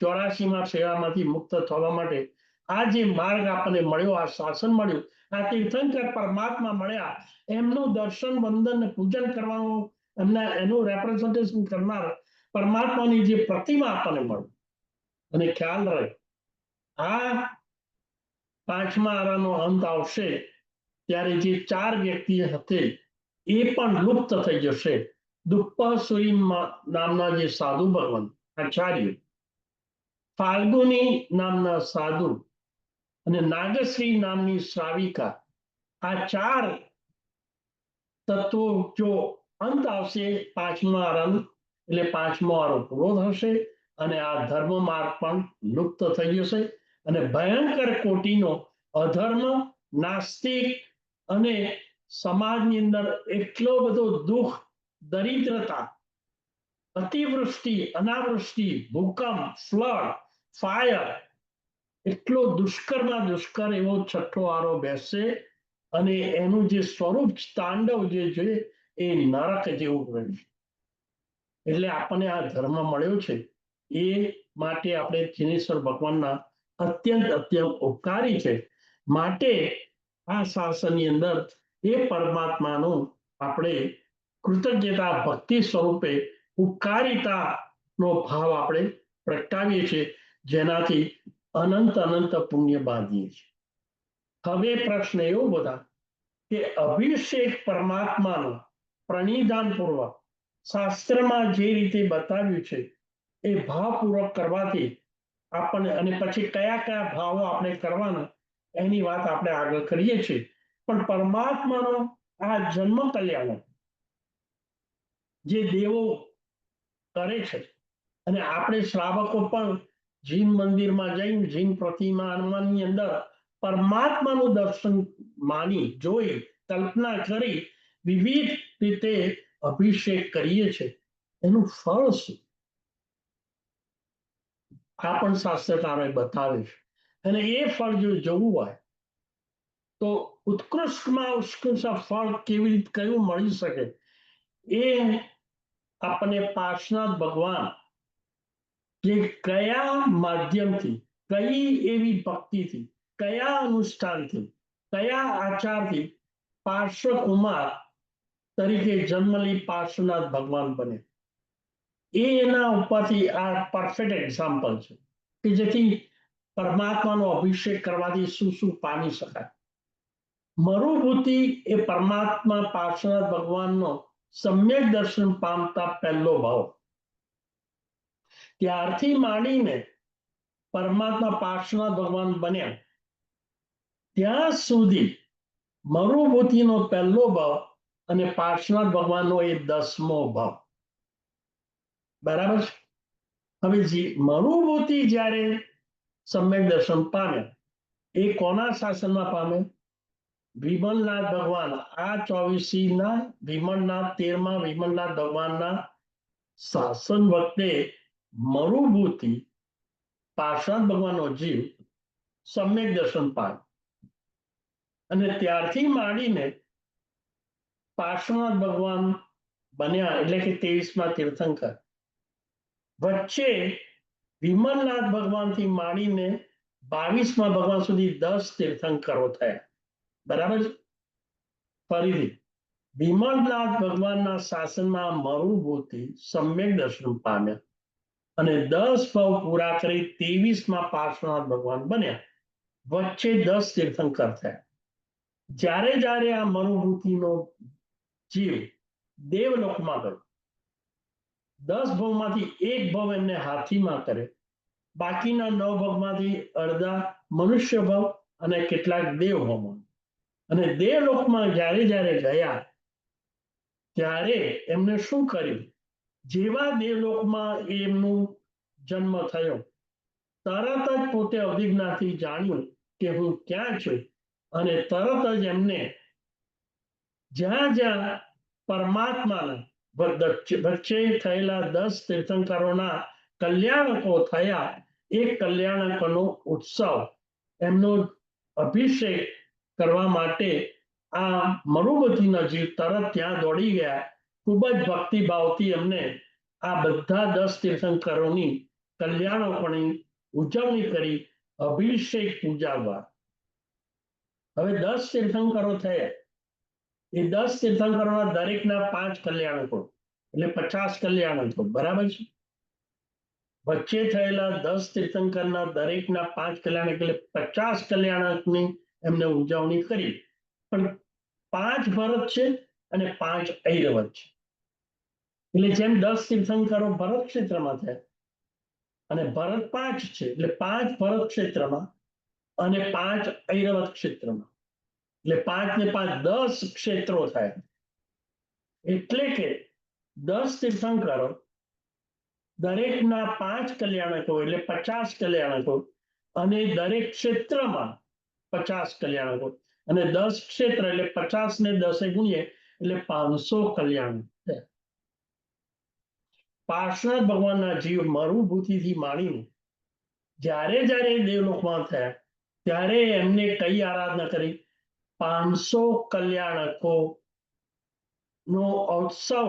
Speaker 1: 84માં ફેરામાંથી મુક્ત થવા માટે આ જે માર્ગ આપણને મળ્યો, આ શાસન મળ્યું, આ તીર્થંકર પરમાત્મા મળ્યા, એમનું દર્શન, વંદન, પૂજન કરવાનું, એનું રેપ્રેઝન્ટેશન કરનાર પરમાત્માની જે પ્રતિમા આપણને મળી, અને ખ્યાલ રહે આ 5મા આરાનો અંત આવશે ત્યારે જે 4 વ્યક્તિ હતી એ પણ લુપ્ત થઈ જશે. દુપ્પસુરી નામના જે સાધુ ભગવાન આચાર્ય, ફાલ્ગુની નામના સાધુ અને નાગશ્રી નામની શ્રાવિકા, આ 4 તત્વો જો અંત આવશે 5મા આરાનો, એટલે 5મો આરો પૂરો થશે અને આ ધર્મ માર્ગ પણ લુપ્ત થઈ જશે અને ભયંકર કોટીનો અધર્મ, નાસ્તિક અને સમાજની અંદર એટલો બધો દુઃખ, દરિદ્રતા, અતિવૃષ્ટિ, અનાવૃષ્ટિ, ભૂકંપ, ફ્લડ, ફાયર, એટલો દુષ્કરમાં દુષ્કર એવો 6ઠ્ઠો આરો બેસશે અને એનું જે સ્વરૂપ તાંડવ જે છે એ નરક જેવું રહેશે. એટલે આપણને આ ધર્મ મળ્યો છે એ માટે આપણે જિનેશ્વર ભગવાનના અત્યંત અત્યંત ઉપકારી છે. માટે આ શાસનની અંદર એ પરમાત્માનું આપણે કૃતજ્ઞતા ભક્તિ સ્વરૂપે ઉપકારિતાનો ભાવ આપણે પ્રગટાવીએ છીએ, જેનાથી અનંત અનંત પુણ્ય બાંધીએ છીએ. હવે પ્રશ્ન એવો બધા કે અભિષેક પરમાત્માનો પ્રણિધાન પૂર્વક શાસ્ત્રમાં જે રીતે બતાવ્યું છે એ ભાવપૂર્વક કરવાથી આપણને, અને પછી કયા કયા ભાવો આપણે કરવાના એની વાત આપણે આગળ કરીએ છીએ. પણ પરમાત્માનો આ જન્મ કલ્યાણ જે દેવો કરે છે અને આપણે શ્રાવકો પણ જીન મંદિરમાં જઈને જીન પ્રતિમાની અંદર પરમાત્માનું દર્શન માની, જોઈ, કલ્પના કરી વિવિધ રીતે અભિષેક કરીએ છીએ, એનું ફળ શું આ પણ શાસ્ત્રકારોએ બતાવ્યું છે. અને એ ફળ જો જોવું હોય તો ઉત્કૃષ્ટમાં ઉત્કૃષ્ટ ફળ કેવી રીતે કયું મળી શકે એ આપણને પાર્શ્વનાથ ભગવાન કે કયા માધ્યમથી, કઈ એવી ભક્તિથી, કયા અનુષ્ઠાનથી, કયા આચારથી પાર્શ્વકુમાર તરીકે જન્મલી પાર્શ્વનાથ ભગવાન બને, એના ઉપરથી આ પરફેક્ટ એક્ઝામ્પલ છે કે જેથી પરમાત્માનો અભિષેક કરવાથી શું શું પામી શકાય. મરુભૂતિ એ પરમાત્મા પાર્શ્વનાથ ભગવાનનો સમ્યક દર્શન પામતા પહેલો ભાવ. ત્યારથી માંડીને પરમાત્મા પાર્શ્વનાથ ભગવાન બન્યા ત્યાં સુધી મરુભૂતિનો પહેલો ભાવ અને પાર્શ્વનાથ ભગવાનનો એ 10મો ભાવ. બરાબર છે. હવે મરુભૂતિ જ્યારે સમ્યક દર્શન પામ્યા એ કોના શાસનમાં પામે? વિમલનાથ ભગવાન. આ 24ના વિમલનાથ, 13મા વિમલનાથ ભગવાનના શાસન વખતે મરુભૂતિ પાર્શ્વનાથ ભગવાનનો જીવ સમ્યક દર્શન પામે અને ત્યારથી માંડીને પાર્શ્વનાથ ભગવાન બન્યા, એટલે કે 23મા તીર્થંકર. વચ્ચે વિમલનાથ ભગવાનથી માંડીને 22મા ભગવાન સુધી 10 તીર્થંકરો થયા. બરાબર છે. ફરીથી વિમલનાથ ભગવાનના શાસનમાં મરુભૂતિ સમ્યક દર્શન પામ્યા અને 10 ભાવ પૂરા કરી 23મા પાર્શ્વનાથ ભગવાન બન્યા. વચ્ચે 10 તીર્થંકર થયા. જ્યારે જ્યારે આ મરુભૂતિનો જીવ દેવલોકમાં ગયો, 10 ભાવમાંથી 1 ભાવ એમને હાથીમાં કરે, બાકીના 9 ભાવમાંથી અડધા મનુષ્ય ભાવ અને કેટલાક દેવ ભાવમાં. અને દેવલોકમાં જ્યારે જ્યારે ગયા ત્યારે એમને શું કર્યું? જેવા દેવલોકમાં એમનો જન્મ થયો, તરત જ પોતે અભિજ્ઞાથી જાણ્યું કે હું ક્યાં છું, અને તરત જ એમને જ્યાં જ્યાં પરમાત્માના વચ્ચે થયેલા 10 તીર્થંકરોના કલ્યાણકો થયા, એ કલ્યાણકોનો ઉત્સવ, એમનો અભિષેક કરવા માટે આ મરુભૂમિ નજીક તરત ત્યાં દોડી ગયા. ખૂબ જ ભક્તિભાવથી એમને આ બધા 10 તીર્થંકરોની કલ્યાણકોની ઉજવણી કરી, અભિષેક પૂજા દ્વારા. હવે 10 તીર્થંકરો થયા. એ 10 તીર્થંકરોના દરેકના 5 કલ્યાણકો, એટલે 50 કલ્યાણકો, બરાબર છે. વચ્ચે થયેલા 10 તીર્થંકરના દરેકના 5 કલ્યાણક, એટલે 50 કલ્યાણકની એમને ઉજવણી કરી. પણ 5 ભરત છે અને 5 ઐરવત છે. એટલે જેમ 10 તીર્થંકરો ભરત ક્ષેત્રમાં થયા અને ભરત 5 છે, એટલે 5 ભરત ક્ષેત્રમાં અને 5 ઐરવત ક્ષેત્રમાં, એટલે 5 ને 5 10 ક્ષેત્રો થયા. એટલે કે 10 તીર્થંકરો દરેકના 5 કલ્યાણકો, એટલે 50 કલ્યાણકો, અને દરેક ક્ષેત્રમાં 50 કલ્યાણકો, અને 10 ક્ષેત્ર એટલે 50 ને 10 ગુણીએ એટલે 500 કલ્યાણક થયા. પાર્શ્વનાથ ભગવાનના જીવ મરુભૂતિથી માંડીને જ્યારે જ્યારે દેવલોકમાં થયા, ત્યારે એમને કઈ આરાધના કરી? 500 કલ્યાણકો નો ઉત્સવ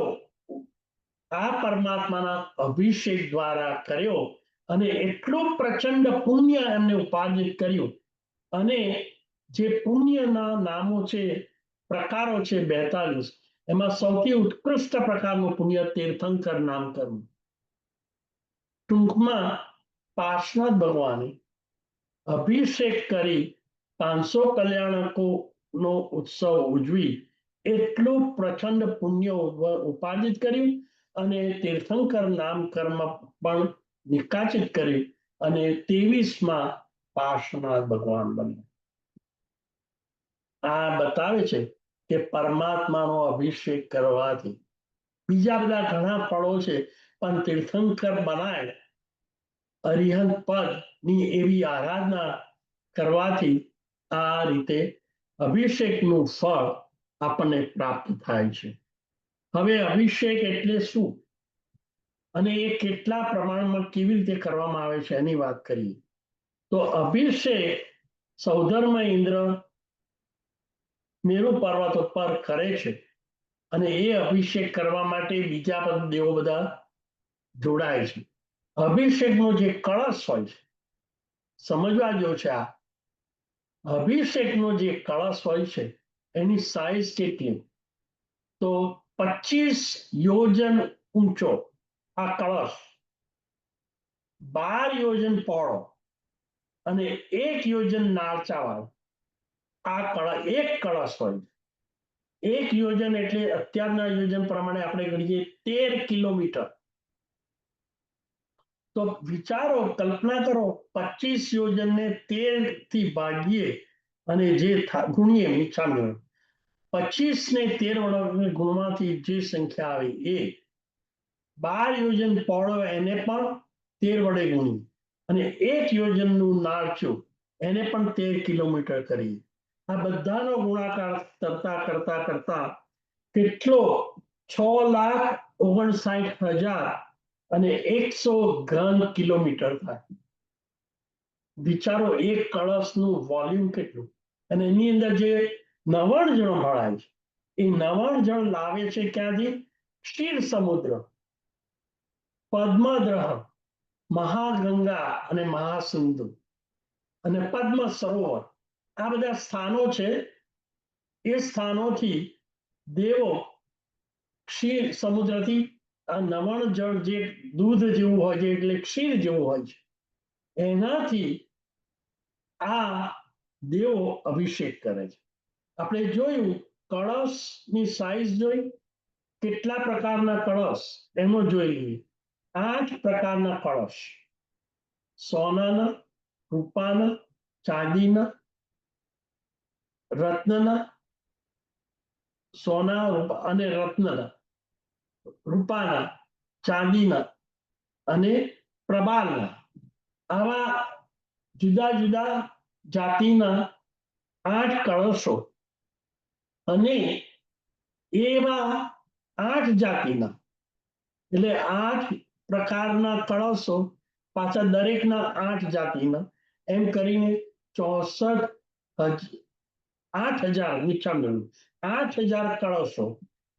Speaker 1: આ પરમાત્માના અભિષેક દ્વારા કર્યો, અને એટલું પ્રચંડ પુણ્ય એમને ઉપાર્જિત કર્યું. અને જે પુણ્યના નામો છે, પ્રકારો છે 42, એમાં સૌથી ઉત્કૃષ્ટ પ્રકારનું પુણ્ય તીર્થંકર નામ કરવું. ટૂંકમાં પાર્શ્વનાથ ભગવાને અભિષેક કરી 500 કલ્યાણકોનો ઉત્સવ ઉજવી એટલું પ્રચંડ પુણ્ય ઉપાર્જિત કર્યું, અને તીર્થંકર નામ કર્મ પણ નિકાચિત કર્યું, અને 23માં પાર્શ્વનાથ ભગવાન બન્યા. આ બતાવે છે કે પરમાત્માનો અભિષેક કરવાથી બીજા બધા ઘણા ફળો છે, પણ તીર્થંકર બનાય અરિહંત પદની એવી આરાધના કરવાથી આ રીતે અભિષેકનું ફળ આપણને પ્રાપ્ત થાય છે. હવે અભિષેક એટલે શું, અને એ કેટલા પ્રમાણમાં કેવી રીતે કરવામાં આવે છે એની વાત કરીએ. તો અભિષેક સૌધર્મ ઇન્દ્ર મેરુ પર્વત ઉપર કરે છે, અને એ અભિષેક કરવા માટે બીજા પણ દેવો બધા જોડાય છે. અભિષેકનો જે કળશ હોય છે, સમજવા જેવો છે. આ અભિષેકનો જે કળશ હોય છે એની સાઈઝ કેટલી? તો 25 યોજન ઊંચો આ કળશ, 12 યોજન પહોળો, અને 1 યોજન નાળચાવાળો આ એક કળશ હોય. 1 યોજન એટલે અત્યારના યોજન પ્રમાણે આપણે ગણીએ 13 કિલોમીટર. તો વિચારો, કલ્પના કરો, 25 યોજનને 13 થી ભાગીએ અને જે ગુણીએ, 25 ને 13 વડે ગુણવાથી જે સંખ્યા આવે એ 12 યોજન પહોળો, એને પણ 13 વડે ગુણી, અને 1 યોજનનું નાળચું, એને પણ 13 કિલોમીટર કરીએ. આ બધાનો ગુણાકાર કરતા કરતા કરતા કેટલો? 6,59,000 અને 100 ઘન કિલોમીટર થાય. વિચારો, એક કળશનું વોલ્યુમ કેટલું. અને એની અંદર જે નવણ જળ ભળાય છે, એ નવણ જળ લાવે છે ક્યાંથી? ક્ષીર સમુદ્ર, પદ્મદ્રહ, મહાગંગા અને મહાસિંધુ અને પદ્મ સરોવર, આ બધા સ્થાનો છે. એ સ્થાનોથી દેવો ક્ષીર સમુદ્રથી આ નવણ જળ, જે દૂધ જેવું હોય છે, એટલે ક્ષીર જેવું હોય છે, એનાથી આ દેવો અભિષેક કરે છે. આપણે જોયું કળશની સાઈઝ જોઈ, કેટલા પ્રકારના કળશ એનો જોઈ લઈએ. 8 પ્રકારના કળશ, સોનાના, રૂપાના, ચાંદીના, રત્નના, સોના અને રત્નના, રૂપાના ચાંદીના અને પ્રબાલના આવા જુદા જુદા જાતિના 8 કળશો અને એવા 8 જાતિના એટલે 8 પ્રકારના કળશો પાછા દરેકના 8 જાતિના એમ કરીને 8,000 નીચા મેળવું 8,000 કળશો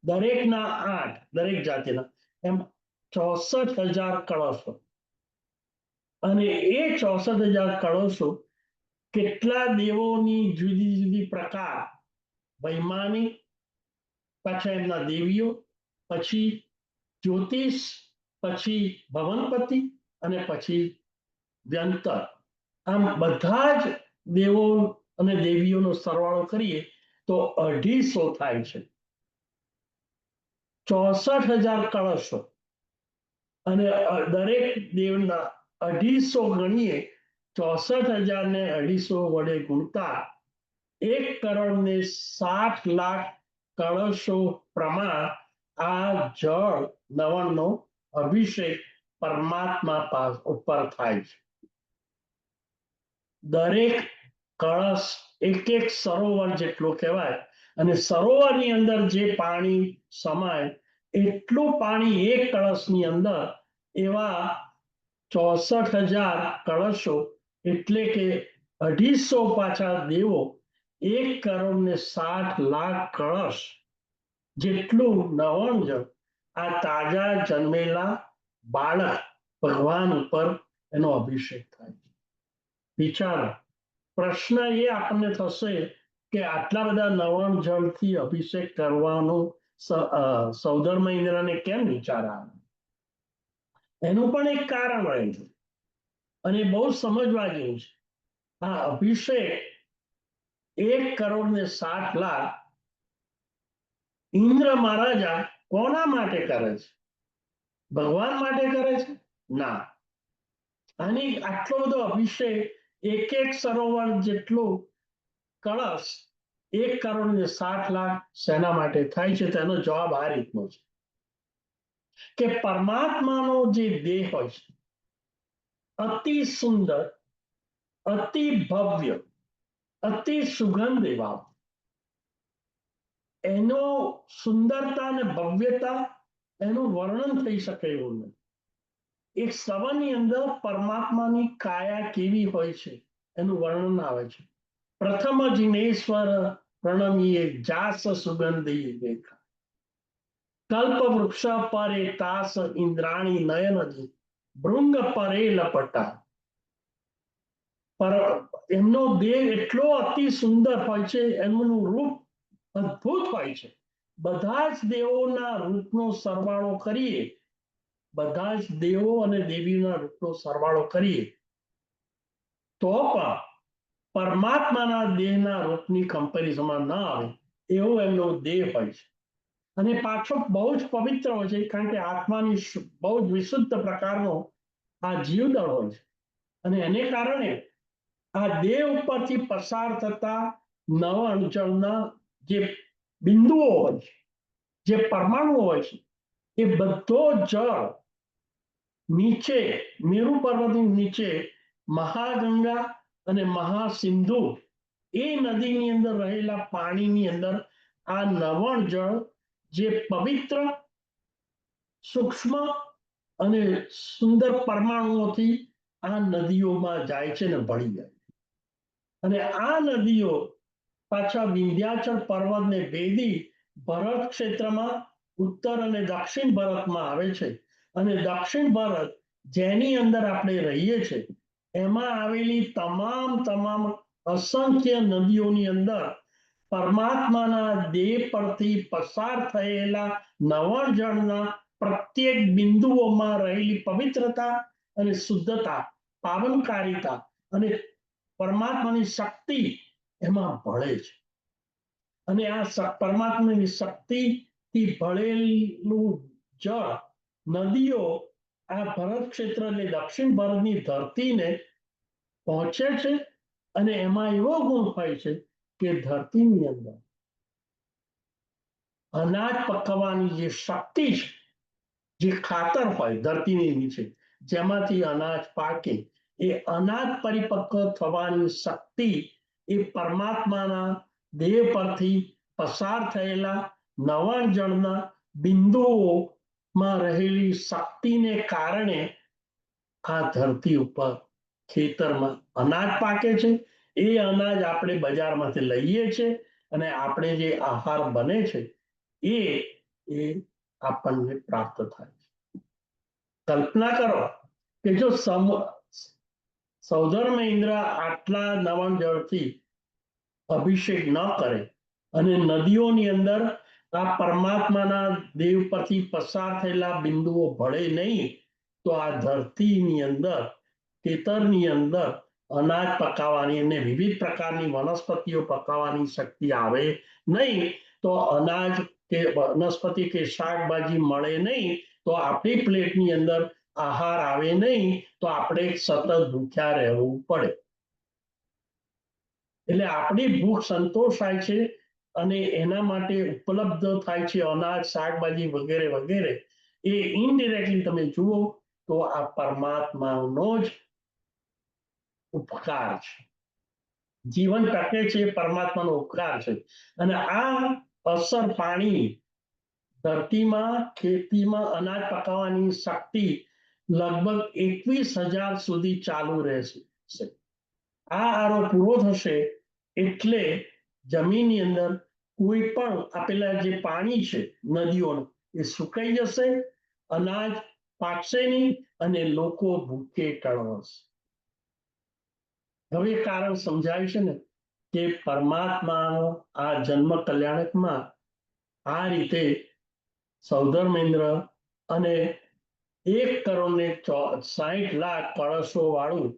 Speaker 1: દરેકના 8 દરેક જાતિના એમ 64,000 કળશો અને એ 64,000 કળશો કેટલા દેવોની જુદી જુદી પ્રકાર વૈમાનિક પાછા એમના દેવીઓ પછી જ્યોતિષ પછી ભવનપતિ અને પછી વ્યંતર આમ બધા જ દેવો અને દેવીઓનો સરવાળો કરીએ તો 250 થાય છે 64,000 કળશો અને દરેક દેવના 250 ગણીએ 64,000 ને 250 વડે ગુણતા 1,60,00,000 કળશો પ્રમાણ આ જળ નવણનો અભિષેક પરમાત્મા ઉપર થાય છે દરેક કળશ એક એક સરોવર જેટલો કહેવાય અને સરોવરની અંદર જે પાણી સમાય એટલું પાણી એક કળશની અંદર એવા 64,000 કળશો એટલે કે 250 પાછા દેવો 1,60,00,000 કળશ જેટલું નવણ જળ આ તાજા જન્મેલા બાળક ભગવાન ઉપર એનો અભિષેક થાય છે વિચારો પ્રશ્ન એ આપણને થશે કે આટલા બધા નવણ જળથી અભિષેક કરવાનો સૌધર્મ ઇન્દ્રને કેમ વિચાર આવે એનું પણ એક કારણ રહેલું અને બહુ સમજવા જેવું છે આ અભિષેક 1,60,00,000 ઇન્દ્ર મહારાજા કોના માટે કરે છે ભગવાન માટે કરે છે ના અને આટલો બધો અભિષેક એક એક સરોવર જેટલો કળશ 1,60,00,000 શેના માટે થાય છે તેનો જવાબ આ રીતનો છે કે પરમાત્માનો જે દેહ હોય છે અતિ સુંદર અતિ ભવ્ય અતિ સુગંધ એવા એનો સુંદરતા અને ભવ્યતા એનું વર્ણન થઈ શકે એવું નથી એક સ્તવની અંદર પરમાત્માની કાયા કેવી હોય છે એનું વર્ણન આવે છે પ્રથમ જિનેશ્વર પ્રણમીએ જાસ સુગંધી દેખા કલ્પ વૃક્ષ પરે તાસ ઇન્દ્રાણી નયનજી ભૃંગ પરે લપટા પર એમનો દેહ એટલો અતિ સુંદર હોય છે એમનું રૂપ અદ્ભુત હોય છે બધા જ દેવોના રૂપનો સરવાળો કરીએ બધા જ દેવો અને દેવીના રૂપનો સરવાળો કરીએ તો પણ પરમાત્માના દેહના રૂપની કમ્પેરિઝનમાં ન આવે એવો એમનો દેહ હોય છે અને પાછો બહુ જ પવિત્ર હોય છે કારણ કે આત્માની બહુ જ વિશુદ્ધ પ્રકારનો આ જીવદળ હોય છે અને એને કારણે આ દેહ ઉપરથી પસાર થતા નવણ જળના જે બિંદુઓ હોય છે જે પરમાણુઓ હોય છે એ બધો જળ નીચે મેરુ પર્વતની નીચે મહાગંગા અને મહાસિંધુ એ નદીની અંદર રહેલા પાણીની અંદર આ નવણ જળ જે પવિત્ર સૂક્ષ્મ અને સુંદર પરમાણુઓથી આ નદીઓમાં જાય છે ને ભળી જાય અને આ નદીઓ પાછા વિંધ્યાચલ પર્વતને ભેદી ભરત ક્ષેત્રમાં ઉત્તર અને દક્ષિણ ભારતમાં આવે છે અને દક્ષિણ ભારત જેની અંદર આપણે રહીએ છીએ એમાં આવેલી તમામ અસંખ્ય નદીઓની અંદર પરમાત્માના દેહ પરથી પસાર થયેલા નવણ જળના પ્રત્યેક બિંદુઓમાં રહેલી પવિત્રતા અને શુદ્ધતા પાવનકારિતા અને પરમાત્માની શક્તિ એમાં ભળે છે અને આ પરમાત્માની શક્તિથી ભળેલું જળ નદીઓ આ ભરત ક્ષેત્ર એટલે દક્ષિણ ભારતની ધરતીને પહોંચે છે અને એમાં એવો ગુણ હોય છે કે ધરતીની અંદર અનાજ પકવવાની જે શક્તિ છે જે ખાતર હોય ધરતીની નીચે જેમાંથી અનાજ પાકે, એ અનાજ પરિપક્વ થવાની શક્તિ એ પરમાત્માના દેહ પરથી પસાર થયેલા નવાણ જળના બિંદુઓમાં રહેલી શક્તિને કારણે આ ધરતી ઉપર ખેતરમાં અનાજ પાકે છે. એ અનાજ આપણે બજારમાંથી લઈએ છીએ અને આપણે જે આહાર બને છે એ આપણને પ્રાપ્ત થાય છે. કલ્પના કરો કે જો સૌધર્મ ઇન્દ્ર આટલા નવાણ જળથી અભિષેક ન કરે અને નદીઓની અંદર આ પરમાત્માના દેવ પરથી પસાર થયેલા બિંદુઓ ભળે નહીં, તો આ ધરતીની અંદર ખેતરની અંદર અનાજ પકાવવાની અને વિવિધ પ્રકારની વનસ્પતિઓ પકાવવાની શક્તિ આવે નહીં. તો અનાજ કે વનસ્પતિ કે શાકભાજી મળે નહીં, તો આપણી પ્લેટની અંદર આહાર આવે નહીં, તો આપણે સતત ભૂખ્યા રહેવું પડે. એટલે આપણી ભૂખ સંતોષાય છે અને એના માટે ઉપલબ્ધ થાય છે અનાજ, શાકભાજી વગેરે વગેરે. એ ઇનડિરેક્ટલી તમે જુઓ તો આ પરમાત્માનો જ ઉપકાર છે. જીવન ટકે છે એ પરમાત્માનો ઉપકાર છે. અને આ અસર પાણી ધરતીમાં ખેતીમાં અનાજ પકાવવાની શક્તિ લગભગ 21,000 સુધી ચાલુ રહેશે. આ આરો પૂરો થશે એટલે જમીનની અંદર કોઈ પણ આપેલા જે પાણી છે નદીઓનું એ સુકાઈ જશે, અનાજ પાકશે નહીં અને લોકો ભૂખે ટળવશે. હવે કારણ સમજાય છે ને કે પરમાત્માનો આ જન્મ કલ્યાણકમાં આ રીતે સૌધર્મેન્દ્ર અને 1,60,00,000 કળશો વાળું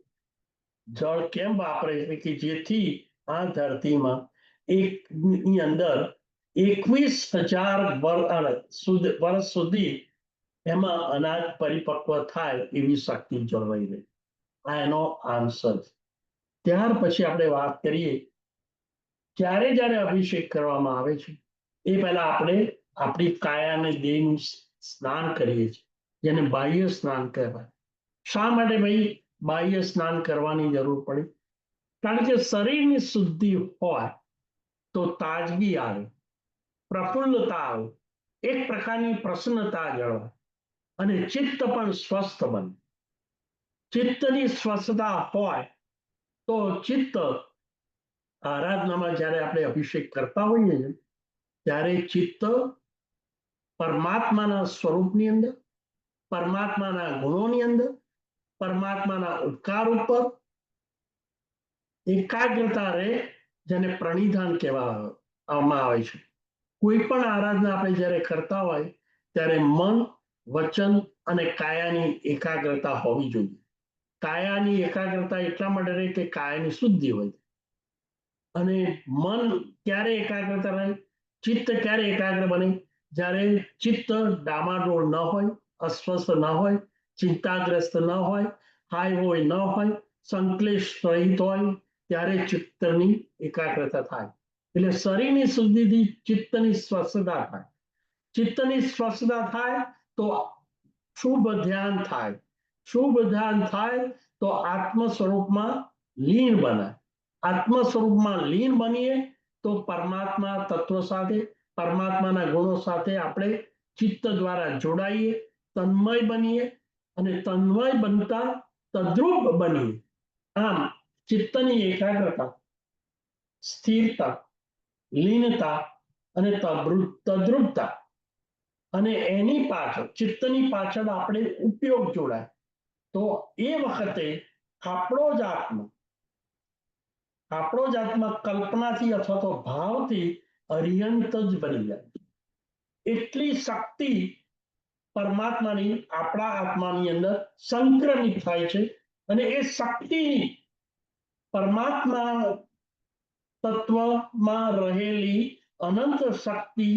Speaker 1: જળ કેમ વાપરે છે કે જેથી આ ધરતીમાં એકની અંદર 21,000 વર્ષ સુધી એમાં અનાજ પરિપક્વ થાય એવી શક્તિ જળવાઈ રહે. આ એનો આન્સર. ત્યાર પછી આપણે વાત કરીએ જ્યારે જ્યારે અભિષેક કરવામાં આવે છે એ પહેલા આપણે આપણી કાયા અને દેહનું સ્નાન કરીએ છીએ, જેને બાહ્ય સ્નાન કહેવાય. શા માટે ભાઈ બાહ્ય સ્નાન કરવાની જરૂર પડી? કારણ કે શરીરની શુદ્ધિ હોય તો તાજગી આવે, પ્રફુલ્લતા આવે, એક પ્રકારની પ્રસન્નતા જળવાય અને ચિત્ત પણ સ્વસ્થ બને. ચિત્તની સ્વસ્થતા હોય તો ચિત્ત આરાધનામાં જ્યારે આપણે અભિષેક કરતા હોઈએ છીએ ત્યારે ચિત્ત પરમાત્માના સ્વરૂપની અંદર, પરમાત્માના ગુણોની અંદર, પરમાત્માના ઉપકાર ઉપર એકાગ્રતા રહે, જેને પ્રણિધાન કહેવામાં આવે છે. કોઈ પણ આરાધના આપણે જ્યારે કરતા હોય ત્યારે મન, વચન અને કાયાની એકાગ્રતા હોવી જોઈએ. કાયાની એકાગ્રતા એટલા માટે રહે કે કાયાની શુદ્ધિ હોય. અને મન ક્યારે એકાગ્રતા રહે, ચિત્ત ક્યારે એકાગ્ર બને? જ્યારે ચિત્ત ડામાડોળ ન હોય, અસ્વસ્થ ન હોય, ચિંતાગ્રસ્ત ન હોય, હાય હોય ન હોય, સંકલેશ રહિત હોય, ત્યારે ચિત્તની એકાગ્રતા થાય. એટલે શરીરની શુદ્ધિથી ચિત્તની સ્વસ્થતા થાય. ચિત્તની સ્વસ્થતા થાય તો શુભ ધ્યાન થાય. શુભ ધ્યાન થાય તો આત્મ સ્વરૂપમાં લીન બનાય. આત્મ સ્વરૂપમાં લીન બનીએ તો પરમાત્મા તત્વ સાથે, પરમાત્માના ગુણો સાથે આપણે ચિત્ત દ્વારા જોડાઈએ, તન્મય બનીએ અને તન્મય બનતા તદ્રુપ બનીએ. આમ ચિત્તની એકાગ્રતા, સ્થિરતા, લીનતા અને તદ્રુપતા અને એની પાછળ ચિત્તની પાછળ આપણે ઉપયોગ જોડાય તો એ વખતે આપણો જ આત્મા કલ્પનાથી અથવા તો ભાવથી અરિયંત જ બની જાય. એટલી શક્તિ પરમાત્માની આપણા આત્માની અંદર સંક્રમિત થાય છે અને એ શક્તિ પરમાત્મા તત્વમાં રહેલી અનંત શક્તિ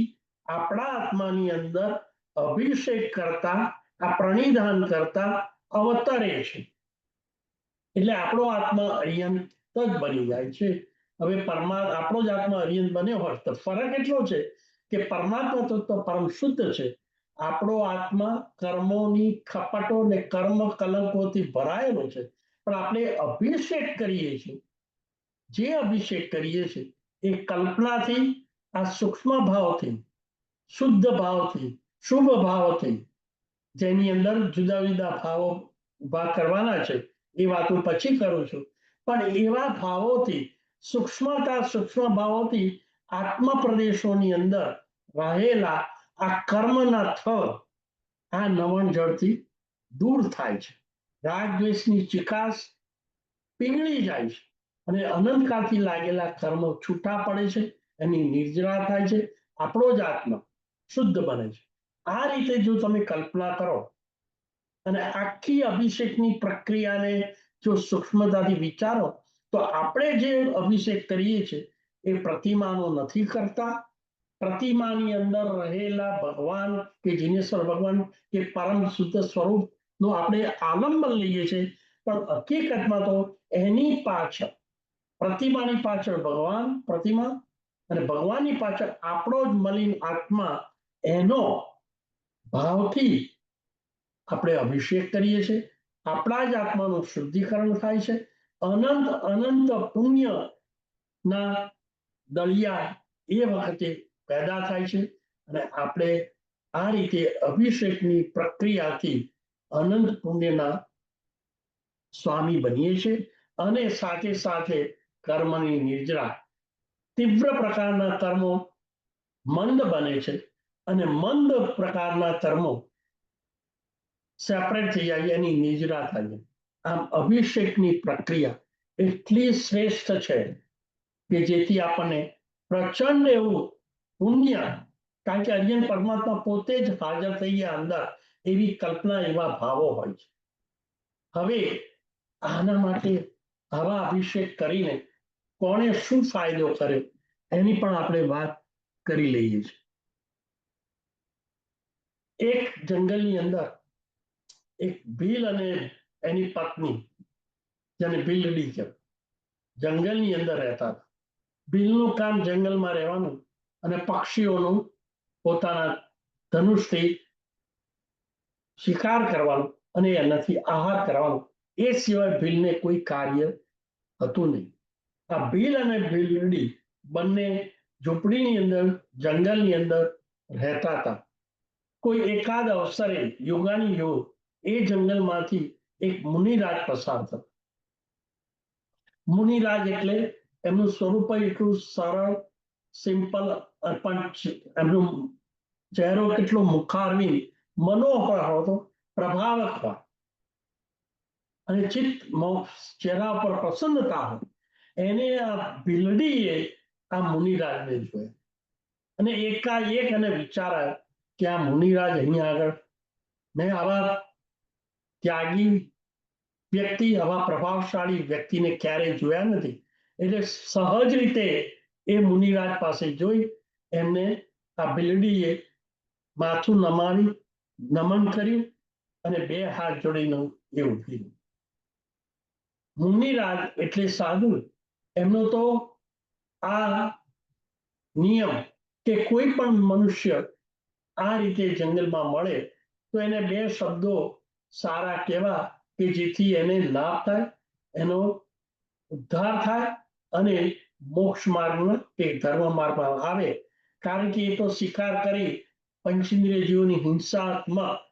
Speaker 1: આપણા આત્માની અંદર અભિષેક કરતા, આ પ્રણિધાન કરતા અવતરે છે. એટલે આપણો આત્મા અરિયંત જ બની જાય છે. હવે આપણો જ આત્મા અરિયંત બન્યો હોય તો ફરક એટલો છે કે પરમાત્મા તત્વ પરમ શુદ્ધ છે આપણો આત્મા કર્મોની ખપટો ને કર્મ કલંકોથી ભરાયેલો છે, પણ આપણે અભિષેક કરીએ છીએ. જે અભિષેક કરીએ છીએ એ કલ્પનાથી, આ સૂક્ષ્મ ભાવથી, શુદ્ધ ભાવથી, શુભ ભાવથી, જેની અંદર જુદા જુદા ભાવો ઉભા કરવાના છે, એ વાત હું પછી કરું છું. પણ એવા ભાવોથી, સૂક્ષ્મ ભાવોથી આત્મ પ્રદેશોની અંદર રહેલા આ કર્મના થર આ નવણ જળથી દૂર થાય છે. રાગ દ્વેષની ચિકાસ પીગળી જાય છે અને અનંતકાળથી લાગેલા કર્મો છૂટા પડે છે, એની નિર્જરા થાય છે, આપણો જ આત્મા શુદ્ધ બને છે. આ રીતે જો તમે કલ્પના કરો અને આખી અભિષેકની પ્રક્રિયાને જો સૂક્ષ્મતાથી વિચારો, તો આપણે જે અભિષેક કરીએ છીએ એ પ્રતિમાનો નથી કરતા. પ્રતિમાની અંદર રહેલા ભગવાન કે જીનેશ્વર ભગવાન કે પરમ શુદ્ધ સ્વરૂપનો આપણે આલંબન લઈએ છીએ, પણ હકીકતમાં તો એની પાછળ, પ્રતિમાની પાછળ ભગવાન, પ્રતિમા, અને ભગવાનની પાછળ આપણો જ મલિન આત્મા, એનો ભાવથી આપણે અભિષેક કરીએ છીએ. આપણા જ આત્માનું શુદ્ધિકરણ થાય છે. અનંત અનંત પુણ્યના દળિયા એ વખતે પેદા થાય છે અને આપણે આ રીતે અભિષેકની પ્રક્રિયાથી અનંત પુણ્યના સ્વામી બનીએ છીએ. અને સાથે સાથે કર્મની નિર્જરા, તીવ્ર પ્રકારના કર્મો મંદ બને છે અને મંદ પ્રકારના કર્મો સેપરેટ થઈ જાય, એની નિર્જરા થાય. આમ અભિષેકની પ્રક્રિયા એટલી શ્રેષ્ઠ છે કે જેથી આપણને પ્રચંડ એવું પુણ્ય, કારણ કે અર્જુન પરમાત્મા પોતે જ હાજર થઈ ગયા અંદર, એવી કલ્પના, એવા ભાવો હોય છે. હવે આના માટે આવા અભિષેક કરીને કોણે શું ફાયદો કર્યો એની પણ આપણે વાત કરી લઈએ છીએ. એક જંગલની અંદર એક ભીલ અને એની પત્ની, જેને ભીલડી કહેવાય, જંગલની અંદર રહેતા હતા. ભીલનું કામ જંગલમાં રહેવાનું અને પક્ષીઓનું પોતાના ધનુષથી શિકાર કરવાનું અને એનાથી આહાર કરવાનું, એ સિવાય ભીલને કોઈ કાર્ય હતું નહીં. આ ભીલ અને ભીલડી બંને ઝૂંપડીની અંદર, જંગલની અંદર રહેતા હતા. કોઈ એકાદ અવસરે યોગાની યોગ એ જંગલમાંથી એક મુનિરાજ પસાર થતો. મુનિરાજ એટલે એમનું સ્વરૂપ એટલું સરળ, સિમ્પલ, પણ એમનું ચહેરો કેટલો મુખારવી, મનોહર હતો, પ્રભાવક હોય અને ચિત્ત ચહેરા પર પ્રસન્નતા હોય. એને આ ભીલડીએ આ મુનિરાજને જોયા અને એકાએક એને વિચાર આવ્યો કે આ મુનિરાજ અહીંયા આગળ, મેં આવા ત્યાગી વ્યક્તિ, આવા પ્રભાવશાળી વ્યક્તિને ક્યારેય જોયા નથી. એટલે સહજ રીતે એ મુનિરાજ પાસે જોઈ એમને આ ભીલડીએ માથું નમાવી નમન કર્યું અને બે હાથ જોડીને એ ઉભી. મુનિરાજ એટલે સાધુ, એમનો તો આ નિયમ કે કોઈ પણ મનુષ્ય આ રીતે જંગલમાં મળે તો એને બે શબ્દો સારા કહેવા કે જેથી એને લાભ થાય, એનો ઉદ્ધાર થાય અને મોક્ષ માર્ગમાં કે ધર્મ માર્ગમાં આવે. કારણ કે એ તો શિકાર કરી પંચેન્દ્રિય જીવોની હિંસાત્મક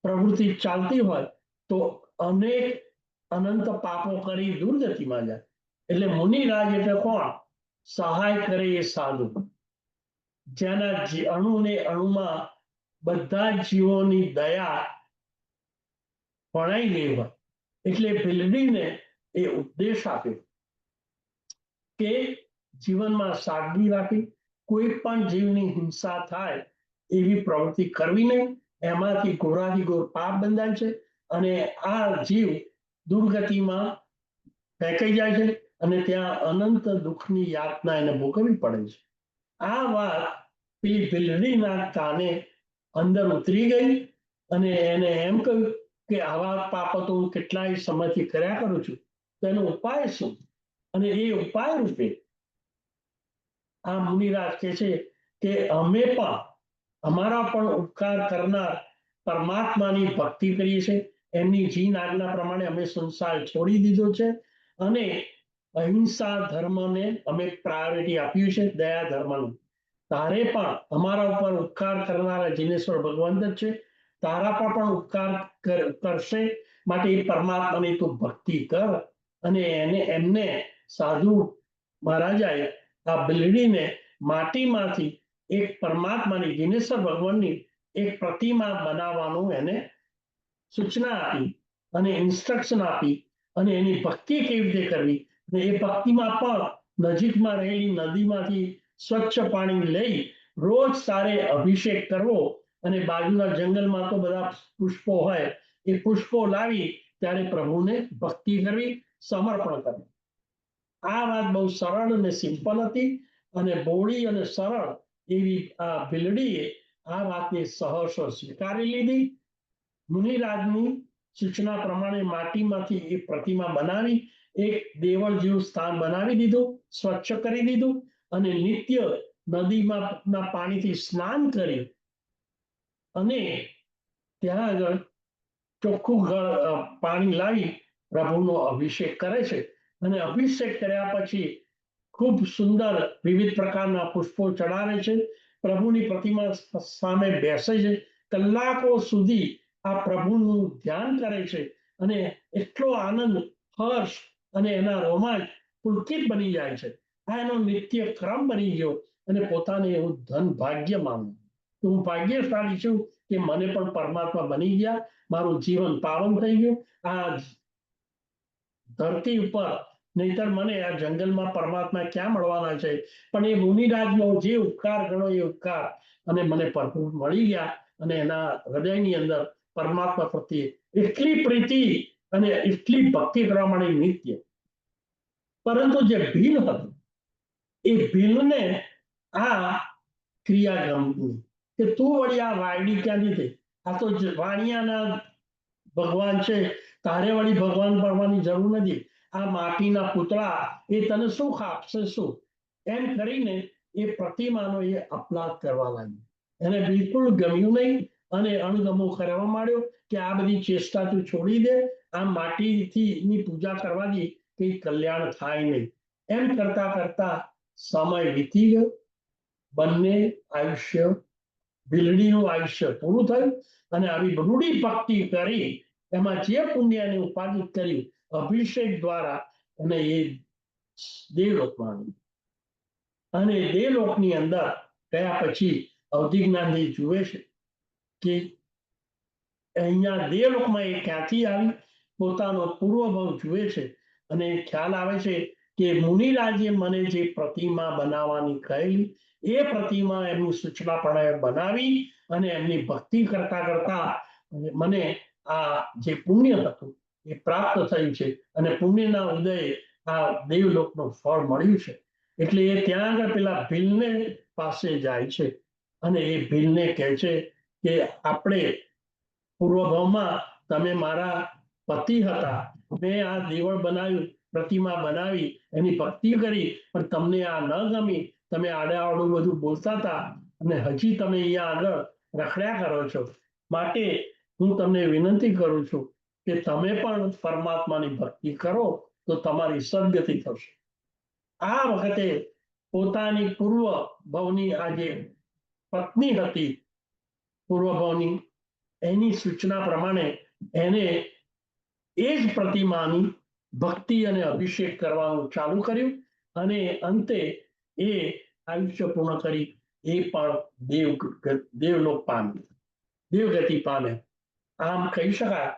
Speaker 1: પ્રવૃત્તિ ચાલતી હોય તો અનેક અનંત પાપો કરી દુર્ગતિમાં જાય. એટલે મુનિરાજ એટલે કોણ? સહાય કરે એ સાધુ, જેના અણુને અણુમાં બધા જીવોની દયા ભણાઈ ગઈ હોય. એટલે ભીલડીને એ ઉપદેશ આપ્યો કે જીવનમાં સાદગી રાખી, કોઈ પણ જીવની હિંસા થાય એવી પ્રવૃત્તિ કરવી નહીં. એમાંથી ઘોરાથી ઘોર પાપ બંધાય છે અને આ જીવ દુર્ગતિમાં ફેંકાઈ જાય છે અને ત્યાં અનંત દુઃખની યાતના એને ભોગવવી પડે છે. આ વાત પેલી ભીલડીના કાને અંદર ઉતરી ગઈ અને એને એમ કહ્યું કે આવા પાપો તો હું કેટલાય સમયથી કર્યા કરું છું, તો એનો ઉપાય શું? અને એ ઉપાય રૂપે આ મુનિરાજ કહે છે કે અમે પણ અમારા પણ ઉપકાર કરનાર પરમાત્માની ભક્તિ કરીએ છીએ. એમની જીન આજ્ઞા પ્રમાણે અમે સંસાર છોડી દીધો છે અને અહિંસા ધર્મને અમે પ્રાયોરિટી આપ્યું છે, દયા ધર્મનું. તારે પણ અમારા ઉપર ઉપકાર કરનારા જીનેશ્વર ભગવાન જ છે, તારા પર પણ ઉપકાર કરશે. માટે એ પરમાત્માની તું ભક્તિ કર. અને એમને સાધુ મહારાજાએ આ બિલડીને માટીમાંથી એક પરમાત્માની જીનેશ્વર ભગવાનની એક પ્રતિમા બનાવવાનું એને સૂચના આપી અને ઇન્સ્ટ્રક્શન આપી અને એની ભક્તિ કેવી રીતે કરવી. અને એ ભક્તિમાં પણ નજીકમાં રહેલી નદીમાંથી સ્વચ્છ પાણી લઈ રોજ સારે અભિષેક કરવો અને બાજુના જંગલમાં તો બધા પુષ્પો હોય, એ પુષ્પો લાવી ત્યારે પ્રભુને ભક્તિ કરવી, સમર્પણ કરવું. આ વાત બહુ સરળ અને સિમ્પલ હતી અને બોળી અને સરળ એવી આ ભીલડીએ આ વાતને સહર્ષ સ્વીકારી લીધી. મુનિરાજની સૂચના પ્રમાણે માટીમાંથી એ પ્રતિમા બનાવી એક દેવળ જેવું સ્થાન બનાવી દીધું, સ્વચ્છ કરી દીધું અને નિત્ય નદીમાં પાણીથી સ્નાન કરી અને ત્યાં આગળ ચોખ્ખું પાણી લાવી પ્રભુનો અભિષેક કરે છે. અને અભિષેક કર્યા પછી ખૂબ સુંદર વિવિધ પ્રકારના પુષ્પો ચડાવે છે, પ્રભુની પ્રતિમા સામે બેસે છે, કલાકો સુધી આ પ્રભુનું ધ્યાન કરે છે અને એટલો આનંદ, હર્ષ અને એના રોમાંચ પુલકિત બની જાય છે. આ એનો નિત્ય ક્રમ બની ગયો અને પોતાને એવું ધન ભાગ્ય માનવું. હું ભાગ્યશાળી છું કે મને પણ પરમાત્મા બની ગયા, મારું જીવન પાવન થઈ ગયું આ ધરતી ઉપર. નહીતર મને આ જંગલમાં પરમાત્મા ક્યાં મળવાના છે. પણ એ મુનિરાજનો જે ઉપકાર ગણો એ ઉપકાર, અને મને પ્રભુ મળી ગયા અને એના હૃદયની અંદર પરમાત્મા પ્રત્યે એટલી પ્રીતિ અને એટલી ભક્તિ કરવા માંડી નિત્ય. પરંતુ જે ભીલ હતું એ ભીલને આ ક્રિયા ગમતી કે તું વળી આ વાયડી ક્યાંથી થઈ, આ તો વાણિયાના ભગવાન છે, તારે વળી ભગવાન બનવાની જરૂર નથી. આ માટીના પૂતળા એ તને શું આપશે શું, એમ કરીને એ પ્રતિમાનો એ અપલાદ કરવા લાગ્યો. એને બિલકુલ ગમ્યું નહીં અને અણગમો કરવા માંડ્યો કે આ બધી ચેષ્ટા તું છોડી દે, આ માટીથી ની પૂજા કરવાથી કઈ કલ્યાણ થાય નહીં. એમ કરતા કરતા સમય વીતી ગયો. બંને આયુષ્ય, ભીલડીનું આયુષ્ય પૂરું થયું અને આવી રૂઢી ભક્તિ કરી એમાં જે પુણ્યને ઉપાદિત કર્યું અભિષેક દ્વારા અને એ દેવલોકમાં અને દેવલોકની અંદર ગયા પછી અવધિજ્ઞાનજી જુએ છે કે અહીંયા દેવલોકમાં એ ક્યાંથી આવી, પોતાનો પૂર્વભાવ જુએ છે અને ખ્યાલ આવે છે કે મુનિરાજે મને જે પ્રતિમા બનાવવાની કહેલી એ પ્રતિમા એમની સૂચના પ્રમાણે બનાવી અને એમની ભક્તિ કરતા કરતા મને આ જે પુણ્ય હતું એ પ્રાપ્ત થયું છે અને પુણ્યના ઉદયે આ દેવલોકનું ફળ મળ્યું છે. એટલે એ ત્યાં આગળ પેલા ભીલને પાસે જાય છે અને એ ભીલને કહે છે કે આપણે પૂર્વભાવમાં તમે મારા પતિ હતા, મેં આ દેવળ બનાવ્યું, પ્રતિમા બનાવી, એની ભક્તિ કરી, પણ તમને આ ન ગમી, તમે આડાઅવળું બધું બોલતા હતા અને હજી તમે અહીંયા આગળ રખડ્યા કરો છો. માટે હું તમને વિનંતી કરું છું કે તમે પણ પરમાત્માની ભક્તિ કરો તો તમારી સદગતિ થશે. આ વખતે પોતાની પૂર્વ ભવની આ જે પત્ની હતી પૂર્વભાવની, એની સૂચના પ્રમાણે એને એ જ પ્રતિમાની ભક્તિ અને અભિષેક કરવાનું ચાલુ કર્યું અને અંતે એ આયુષ્ય પૂર્ણ કરી એ પણ દેવલોક પામે, દેવગતિ પામે. આમ કહી શકાય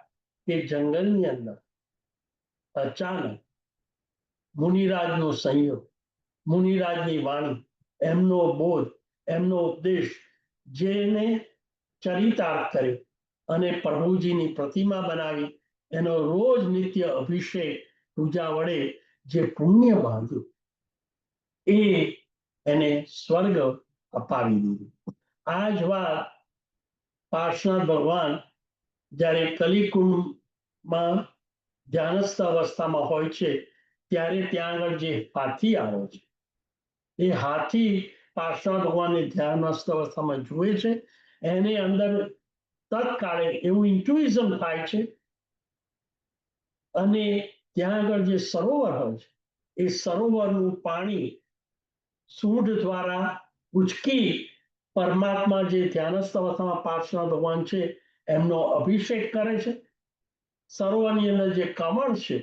Speaker 1: કે જંગલની અંદર અચાનક મુનિરાજનો સંયોગ, મુનિરાજની વાણી, એમનો બોધ, એમનો ઉપદેશ જેને ચરિતાર્થ કર્યો અને પ્રભુજીની પ્રતિમા બનાવી એનો રોજ નિત્ય અભિષેક પૂજા વડે જે પુણ્ય બાંધ્યું એ એને સ્વર્ગ અપાવી દીધું. આ જ વાત પાર્શ્વનાથ ભગવાન જ્યારે કલિકુંડમાં ધ્યાનસ્થ અવસ્થામાં હોય છે ત્યારે ત્યાં આગળ જે હાથી આવે છે એ હાથી પાર્શ્વનાથ ભગવાનને ધ્યાનસ્થ અવસ્થામાં જુએ છે, એની અંદર તત્કાળે એવું ઇન્ટ્યુઇઝમ થાય છે અને ત્યાં આગળ જે સરોવર હોય છે એ સરોવરનું પાણી સૂંઢ દ્વારા ઉચકી પરમાત્મા જે ધ્યાનસ્થ અવસ્થામાં પાર્શ્વનાથ ભગવાન છે એમનો અભિષેક કરે છે. સરોવરની અંદર જે કમળ છે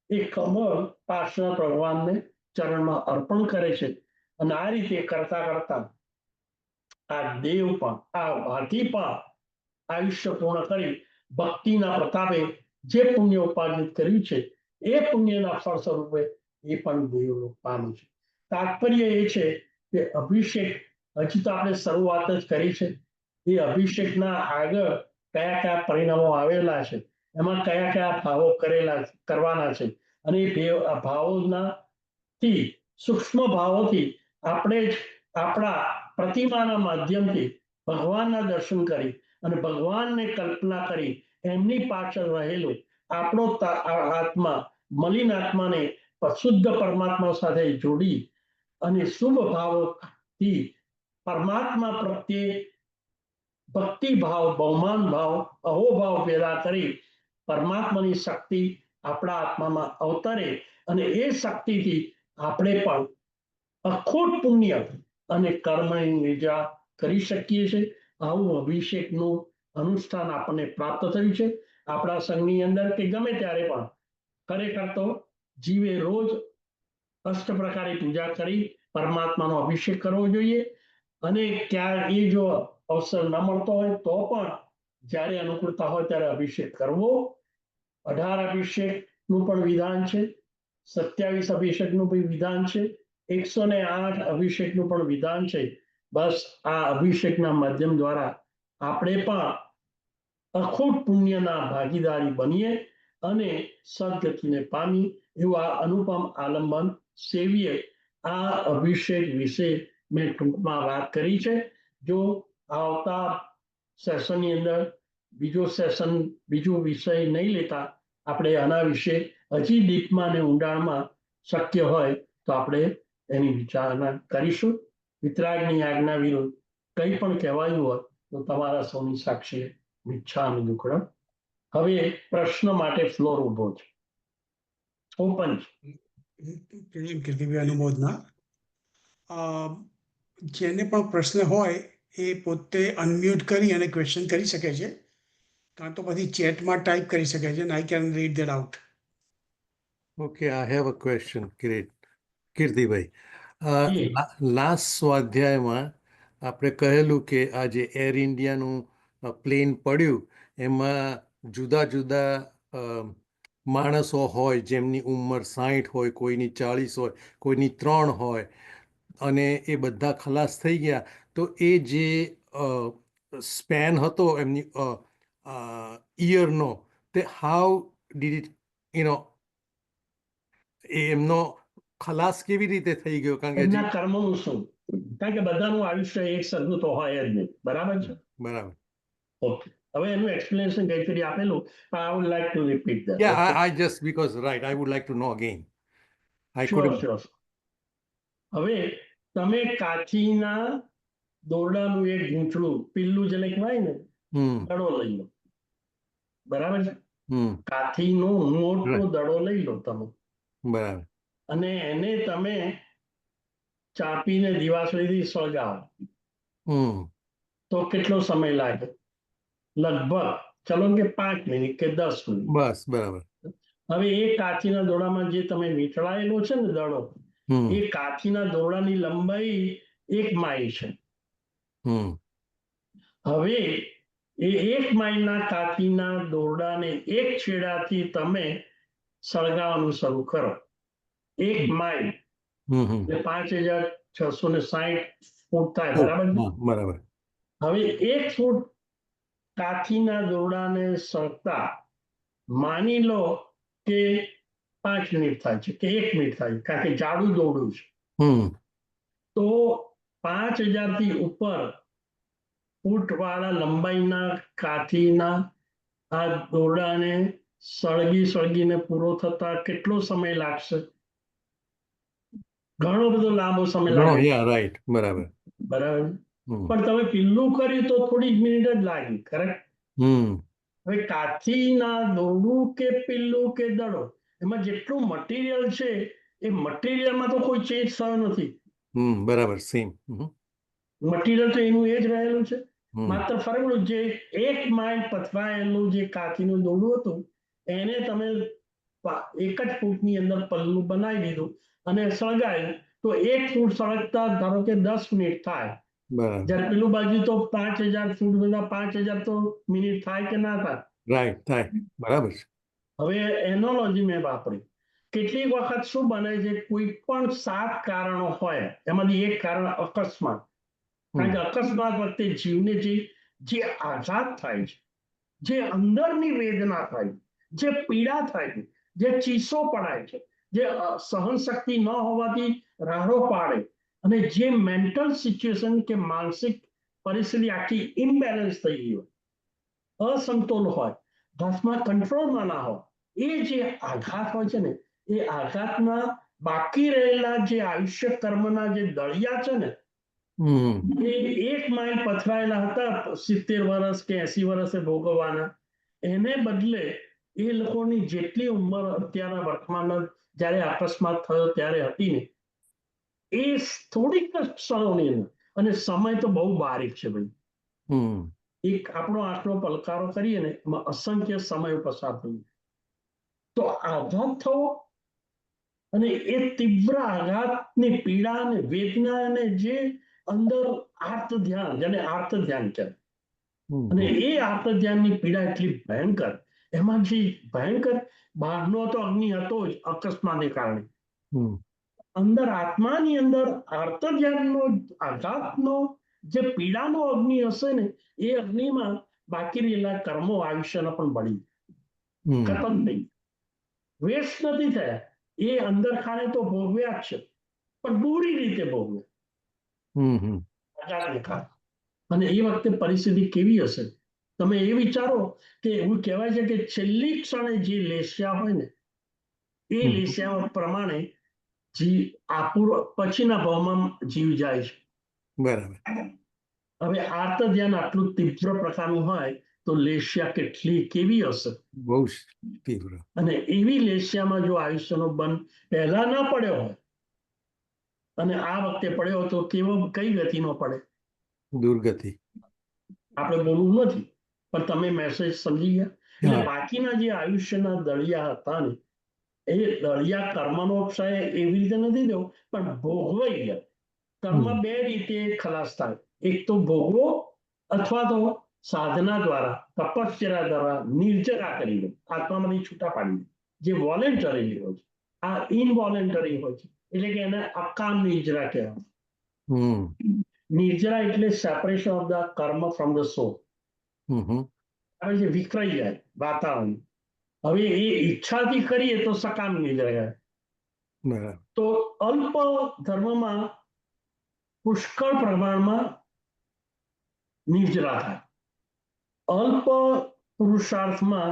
Speaker 1: એ કમળ પાર્શ્વનાથ ભગવાનને ચરણમાં અર્પણ કરે છે અને આ રીતે કરતા કરતા આ દેવ પણ આ હાથી પણ આયુષ્ય પૂર્ણ કરી ભક્તિના પ્રતાપે જે પુણ્ય ઉપાર્જિત કર્યું છે એ પુણ્યના ફળ સ્વરૂપે એ પણ દેવલોક પામે છે. તાત્પર્ય એ છે કે અભિષેક હજી તો આપણે શરૂઆત જ કરી છે. એ અભિષેકના આગળ કયા કયા પરિણામો આવેલા છે, એમાં કયા કયા ભાવો કરવાના છે અને એ ભાવોથી સૂક્ષ્મ ભાવોથી આપણે જ આપણા પ્રતિમાના માધ્યમથી ભગવાનના દર્શન કરી અને ભગવાનને કલ્પના કરી એમની પાછળ રહેલો આપણો આત્મા મલિન આત્માને શુદ્ધ પરમાત્મા સાથે જોડી અને શુભ ભાવોથી પરમાત્મા પ્રત્યે ભક્તિ ભાવ, બહુમાન ભાવ, અહોભાવ પેદા કરી પરમાત્માની શક્તિ આપણા આત્મામાં અવતરે અને એ શક્તિથી આપણે પણ અખૂટ પુણ્ય અને કર્મની નિર્જા કરી શકીએ છીએ. આવું અભિષેકનું અનુષ્ઠાન આપણને પ્રાપ્ત થયું છે આપણા સંઘની અંદર કે ગમે ત્યારે પણ. ખરેખર તો જીવે રોજ અષ્ટ પ્રકારે પૂજા કરી પરમાત્માનો અભિષેક કરવો જોઈએ અને ક્યાં એ જો અવસર ન મળતો હોય તો પણ જ્યારે અનુકૂળતા હોય ત્યારે અભિષેક કરવો. 18 અભિષેકનું પણ વિધાન છે, 27 અભિષેકનું પણ વિધાન છે, 108 અભિષેકનું પણ વિધાન છે. બસ આ અભિષેકના માધ્યમ દ્વારા આપણે પણ અખૂટ પુણ્યના ભાગીદારી બનીએ અને સદગતિને પામી એવું આ અનુપમ આલંબન સેવીએ. આ અભિષેક વિશે મેં ટૂંકમાં વાત કરી છે. જો આવતા સેશનની અંદર બીજો વિષય નહીં લેતા આપણે આના વિશે હજી ડીપમાં અને ઊંડાણમાં શક્ય હોય તો આપણે એની વિચારણા કરીશું. વિતરાગની આજ્ઞા વિરુદ્ધ કંઈ પણ કહેવાયું હોય તો તમારા સૌની સાક્ષીએ મિચ્છામિ દુક્કડમ. હવે પ્રશ્ન માટે ફ્લોર ઉભો છે, ઓપન છે.
Speaker 2: કીર્તિભાઈ અનુમોદના. જેને પણ પ્રશ્ન હોય એ પોતે અનમ્યુટ કરી અને ક્વેશ્ચન કરી શકે છે, કાં તો પછી ચેટમાં ટાઈપ કરી શકે છે and I can read that out.
Speaker 3: Okay, I have a question. Great. કીર્તિભાઈ, લાસ્ટ સ્વાધ્યાયમાં આપણે કહેલું કે આ જે એર ઇન્ડિયાનું પ્લેન પડ્યું એમાં જુદા જુદા માણસો હોય જેમની ઉંમર 60 હોય, કોઈની 40 હોય, કોઈની 3 હોય અને એ બધા ખલાસ થઈ ગયા. તો એ જે સ્પેન હતો એમની ઈયરનો, તે હાઉ ડીડ ઇટ એમનો ખલાસ કેવી રીતે થઈ ગયો? કારણ કે
Speaker 1: એમના કર્મનું શું? કારણ કે બધાનું આયુષ્ય એક સરખું તો હોય જ નહીં. બરાબર છે?
Speaker 3: બરાબર.
Speaker 1: ઓકે, હવે એનું એક્સપ્લેનેશન કઈ ફરી આપેલું, I would like to repeat that.
Speaker 3: Yeah,
Speaker 1: okay?
Speaker 3: I just because right, I would like to know again.
Speaker 1: Sure. હવે તમે કાચીના દોરડાનું એક ગૂંચળું પીલું જેને કહેવાય ને, દડો લઈ લો. બરાબર છે? કાથીનો મોટો દડો લઈ લો તમે.
Speaker 3: બરાબર.
Speaker 1: અને એને તમે ચાપીને દિવાસળીથી સળગાવો તો કેટલો સમય લાગે? લગભગ ચલો કે 5 મિનિટ કે 10 મિનિટ.
Speaker 3: બસ બરાબર.
Speaker 1: હવે એ કાચીના દોરડામાં જે તમે વીંટળાયેલો છે ને દડો, એ કાચીના દોરડાની લંબાઈ 1 માઇલ છે. હવે એ 1 માઇલના કાચીના દોરડાને એક છેડાથી તમે સળગાવવાનું શરૂ કરો. 1 માઇલ એટલે 5660 ફૂટ થાય.
Speaker 3: બરાબર.
Speaker 1: હવે 1 ફૂટ કાચીના દોરડાને સળગતા માની લો કે 5 મિનિટ થાય છે કે 1 મિનિટ થાય છે, કારણ કે જાડું દોરડું છે. તો 5000 થી ઉપર ફૂટવાળા લંબાઈના કાઠીના આ દોરડાને સળગીને પૂરો થતા કેટલો સમય લાગશે? ઘણો બધો લાંબો સમય લાગે.
Speaker 3: રાઈટ, બરાબર.
Speaker 1: બરાબર.
Speaker 3: હમ
Speaker 1: પણ તમે પીલું કર્યું તો થોડી જ મિનિટ જ લાગી, કરેક્ટ?
Speaker 3: હમ
Speaker 1: હવે કાથીના દોરડું કે પીલું કે દડો, એમાં જેટલું મટીરિયલ છે એ મટીરિયલમાં તો કોઈ ચેન્જ થયો નથી.
Speaker 3: બરાબર સેમ
Speaker 1: મટીરિયલ તો એનું એ જ રહેલું છે.
Speaker 3: હમ
Speaker 1: માત્ર ફરક એટલું જે 1 માઇલ પથરાયેલું જે કાથીનું દોરડું હતું એને તમે 1 જ ફૂટની અંદર પલ્લું બનાવી દીધું અને સળગાવ્યું તો 1 ફૂટ સળગતા ધારો કે 10 મિનિટ થાય.
Speaker 3: બરાબર
Speaker 1: જ્યારે પેલું બાજુ તો 5000 ફૂટ બધા 5000 તો મિનિટ થાય કે ના થાય.
Speaker 3: રાઈટ થાય બરાબર છે
Speaker 1: હવે એનોલોજી મેં વાપરી. કેટલીક વખત શું બને છે, કોઈ પણ 7 કારણો હોય એમાંથી એક કારણ અકસ્માત. કારણ કે અકસ્માત વખતે જીવને જે આઘાત થાય છે, જે અંદરની વેદના થાય, જે પીડા થાય છે, જે ચીસો પડાય છે, જે સહન શક્તિ ન હોવાથી રાડો પાડે અને જે મેન્ટલ સિચ્યુએશન કે માનસિક પરિસ્થિતિ આખી ઇમ્બેલેન્સ થઈ ગઈ હોય, અસમતોલ હોય, ઘાસમાં કંટ્રોલમાં ના હોય, એ જે આઘાત હોય છે ને, એ આઘાતના બાકી રહેલા જે આયુષ્ય કર્મના જે દળિયા છે ને, એ 1 માઇલ પથરાયેલા હતા 70 વર્ષ કે 80 વર્ષે ભોગવવાના, એને બદલે એ લોકોની જેટલી ઉંમર અત્યારના વર્તમાનમાં જ્યારે અકસ્માત થયો ત્યારે હતી ને, એ થોડીક ક્ષણોની અંદર, અને સમય તો બહુ બારીક છે ભાઈ. એક આપણો આંખનો પલકારો કરીએ ને એમાં અસંખ્ય સમય પસાર થઈ જાય. તો આઘાત થવો અને એ તીવ્ર આઘાતની પીડા અને વેદના અને જે અંદર આર્ત ધ્યાન, જેને આર્ત ધ્યાન કહેવાય, અને એ આર્ત ધ્યાનની પીડા એટલી ભયંકર, એમાં જે ભયંકર બહારનો તો અગ્નિ હતો જ અકસ્માતને કારણે, અંદર આત્માની અંદર આર્ત ધ્યાનનો આઘાતનો જે પીડાનો અગ્નિ હશે ને, એ અગ્નિમાં બાકી રહેલા કર્મો આયુષ્યના પણ બળી ખતમ થઈ, વેસ્ટ નથી થયા. એ અંદર ખાને તો ભોગવ્યા જ છે, પણ બુરી રીતે ભોગવ્યા. અને એ વખતે પરિસ્થિતિ કેવી હશે તમે એ વિચારો કે એવું કહેવાય છે કે છેલ્લી ક્ષણે જે લેસ્યા હોય ને, એ લેસ્યા પ્રમાણે પછીના ભાવમાં જીવ જાય છે.
Speaker 3: બરાબર.
Speaker 1: હવે આર્ત ધ્યાન આટલું તીવ્ર પ્રકારનું હોય તો લેસ્યા કેવી હશે,
Speaker 3: બહુ તીવ્ર.
Speaker 1: અને એવી લેસ્યામાં જો આયુષ્યનો બંધ પહેલા ના પડ્યો હોય અને આ વખતે પડ્યો તો કઈ ગતિનો પડે?
Speaker 3: દુર્ગતિ.
Speaker 1: આપણે બોલવું નથી, પણ તમે મેસેજ સમજી ગયા. એટલે બાકીના જે આયુષ્યના દળિયા હતા ને, એ દળિયા કર્મનો ક્ષય એવી રીતે નથી દેવો, પણ ભોગવાઈ ગયા. કર્મ 2 રીતે ખલાસ થાય, એક તો ભોગવો અથવા તો સાધના દ્વારા, તપશ્ચર્યા દ્વારા નિર્જરા કરી દો, આત્મામાંથી છૂટા પાડી દો, જે વોલેન્ટરી હોય છે. આ ઇનવોલેન્ટરી હોય છે, એટલે કે એને અકામ નિર્જરા કહેવાય. નિર્જરા એટલે સેપરેશન ઓફ ધ કર્મ ફ્રોમ ધ સોલ. હવે જે વિખરાઈ જાય વાતાવરણ, હવે એ ઈચ્છાથી કરીએ તો સકામ નિર્જરા. તો અલ્પ ધર્મમાં પુષ્કળ પ્રમાણમાં નિર્જરા થાય, અલ્પ પુરુષાર્થમાં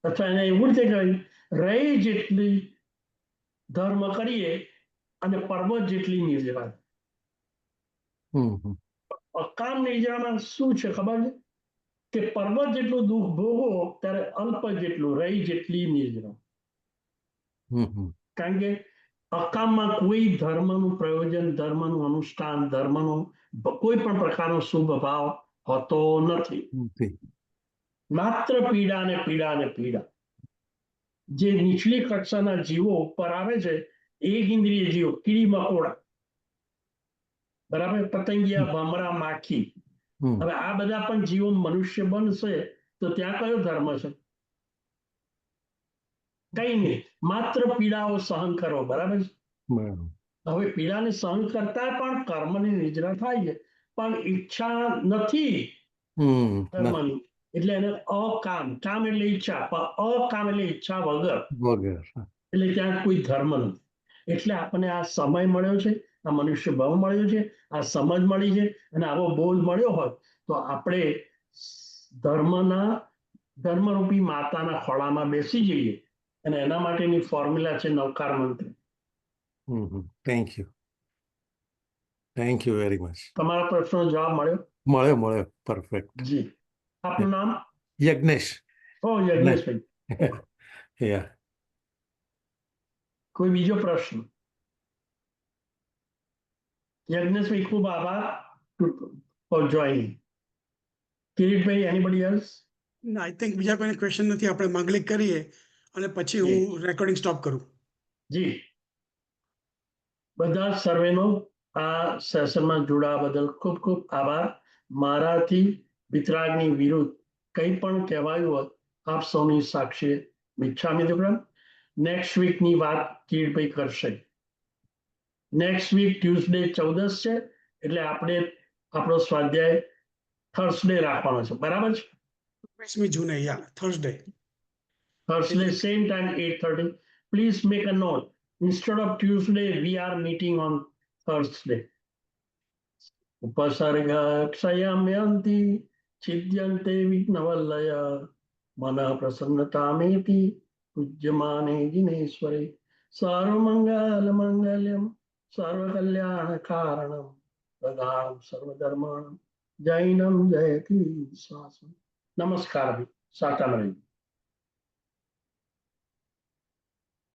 Speaker 1: અથવા એને એવું રીતે કહ્યું રહી જેટલી ધર્મ કરીએ અને પર્વત જેટલી નિર્જરા. અકામ નિર્જરામાં શું છે ખબર છે કે પર્વત જેટલું દુઃખ ભોગવો ત્યારે અલ્પ જેટલું રહી જેટલી નિર્જરા. કારણ કે અકામમાં કોઈ ધર્મનું પ્રયોજન, ધર્મનું અનુષ્ઠાન, ધર્મનો કોઈ પણ પ્રકારનો શુભ ભાવ હોતો નથી. માત્ર પીડા અને પીડા અને પીડા. જે નીચલી કક્ષાના જીવો ઉપર આવે છે, એક ઇન્દ્રિય જીવો, કીડી મકોડા, બરાબર, પતંગિયા, ભમરા, માખી, હવે આ બધા પણ જીવો મનુષ્ય બનશે તો ત્યાં કયો ધર્મ છે? કઈ નહીં, માત્ર પીડાઓ સહન કરો. બરાબર. હવે પીડાને સહન કરતા પણ કર્મની નિર્જરા થાય છે, પણ ઈચ્છા નથી કર્મની, એટલે એને અકામ, કામ એટલે ઈચ્છા, પણ અકામ એટલે ઈચ્છા વગર, એટલે ત્યાં કોઈ ધર્મ નથી. એટલે આપણને આ સમય મળ્યો છે, આ મનુષ્ય ભાવ મળ્યો છે, આ સમજ મળી છે, અને આવો બોલ મળ્યો હોય તો આપણે ધર્મરૂપી માતાના ખોળામાં બેસી જઈએ, અને એના માટેની ફોર્મ્યુલા છે નવકાર મંત્ર.
Speaker 3: Thank you. Thank you very much.
Speaker 1: તમારા પ્રશ્નનો જવાબ મળ્યો?
Speaker 3: મળ્યો પરફેક્ટ.
Speaker 1: જી. આપનું નામ?
Speaker 3: યજ્ઞેશ.
Speaker 1: ઓ યજ્ઞેશભાઈ.
Speaker 3: યા.
Speaker 1: કોઈ બીજો પ્રશ્ન? યજ્ઞેશભાઈ, ખૂબ આભાર four joining. Kiritbhai, anybody else?
Speaker 2: I think બીજા કોઈને ક્વેશ્ચન નથી. આપણે માંગલિક કરીએ અને પછી હું રેકોર્ડિંગ સ્ટોપ કરું.
Speaker 1: જી. બધા સર્વેનો આ સેશનમાં જોડાવા બદલ ખૂબ ખૂબ આભાર. મારાથી વિતરાગની વિરુદ્ધ કંઈ પણ કહેવાયું હોત આપ સૌની સાક્ષીએ મિચ્છામિ દુક્કડમ. નેક્સ્ટ વીકની વાત કિરીટભાઈ કરશે. નેક્સ્ટ વીક ટ્યુઝડે 14 છે, એટલે આપણે આપણો સ્વાધ્યાય થર્સડે રાખવાનો છે. બરાબર છે?
Speaker 2: 20મી જૂને, યા, Thursday.
Speaker 1: Thursday, same time, 8:30. Please make a note. Instead of Tuesday, we are meeting on Thursday. Upasarga ksayamyanti chidyante vignavallaya mana prasannatameti pujyamane jinesware sarvamangala mangalyam sarvakalyana karanam pradhanam sarvadharmanam jainam jayati sasam. Namaskar. Sata Maria.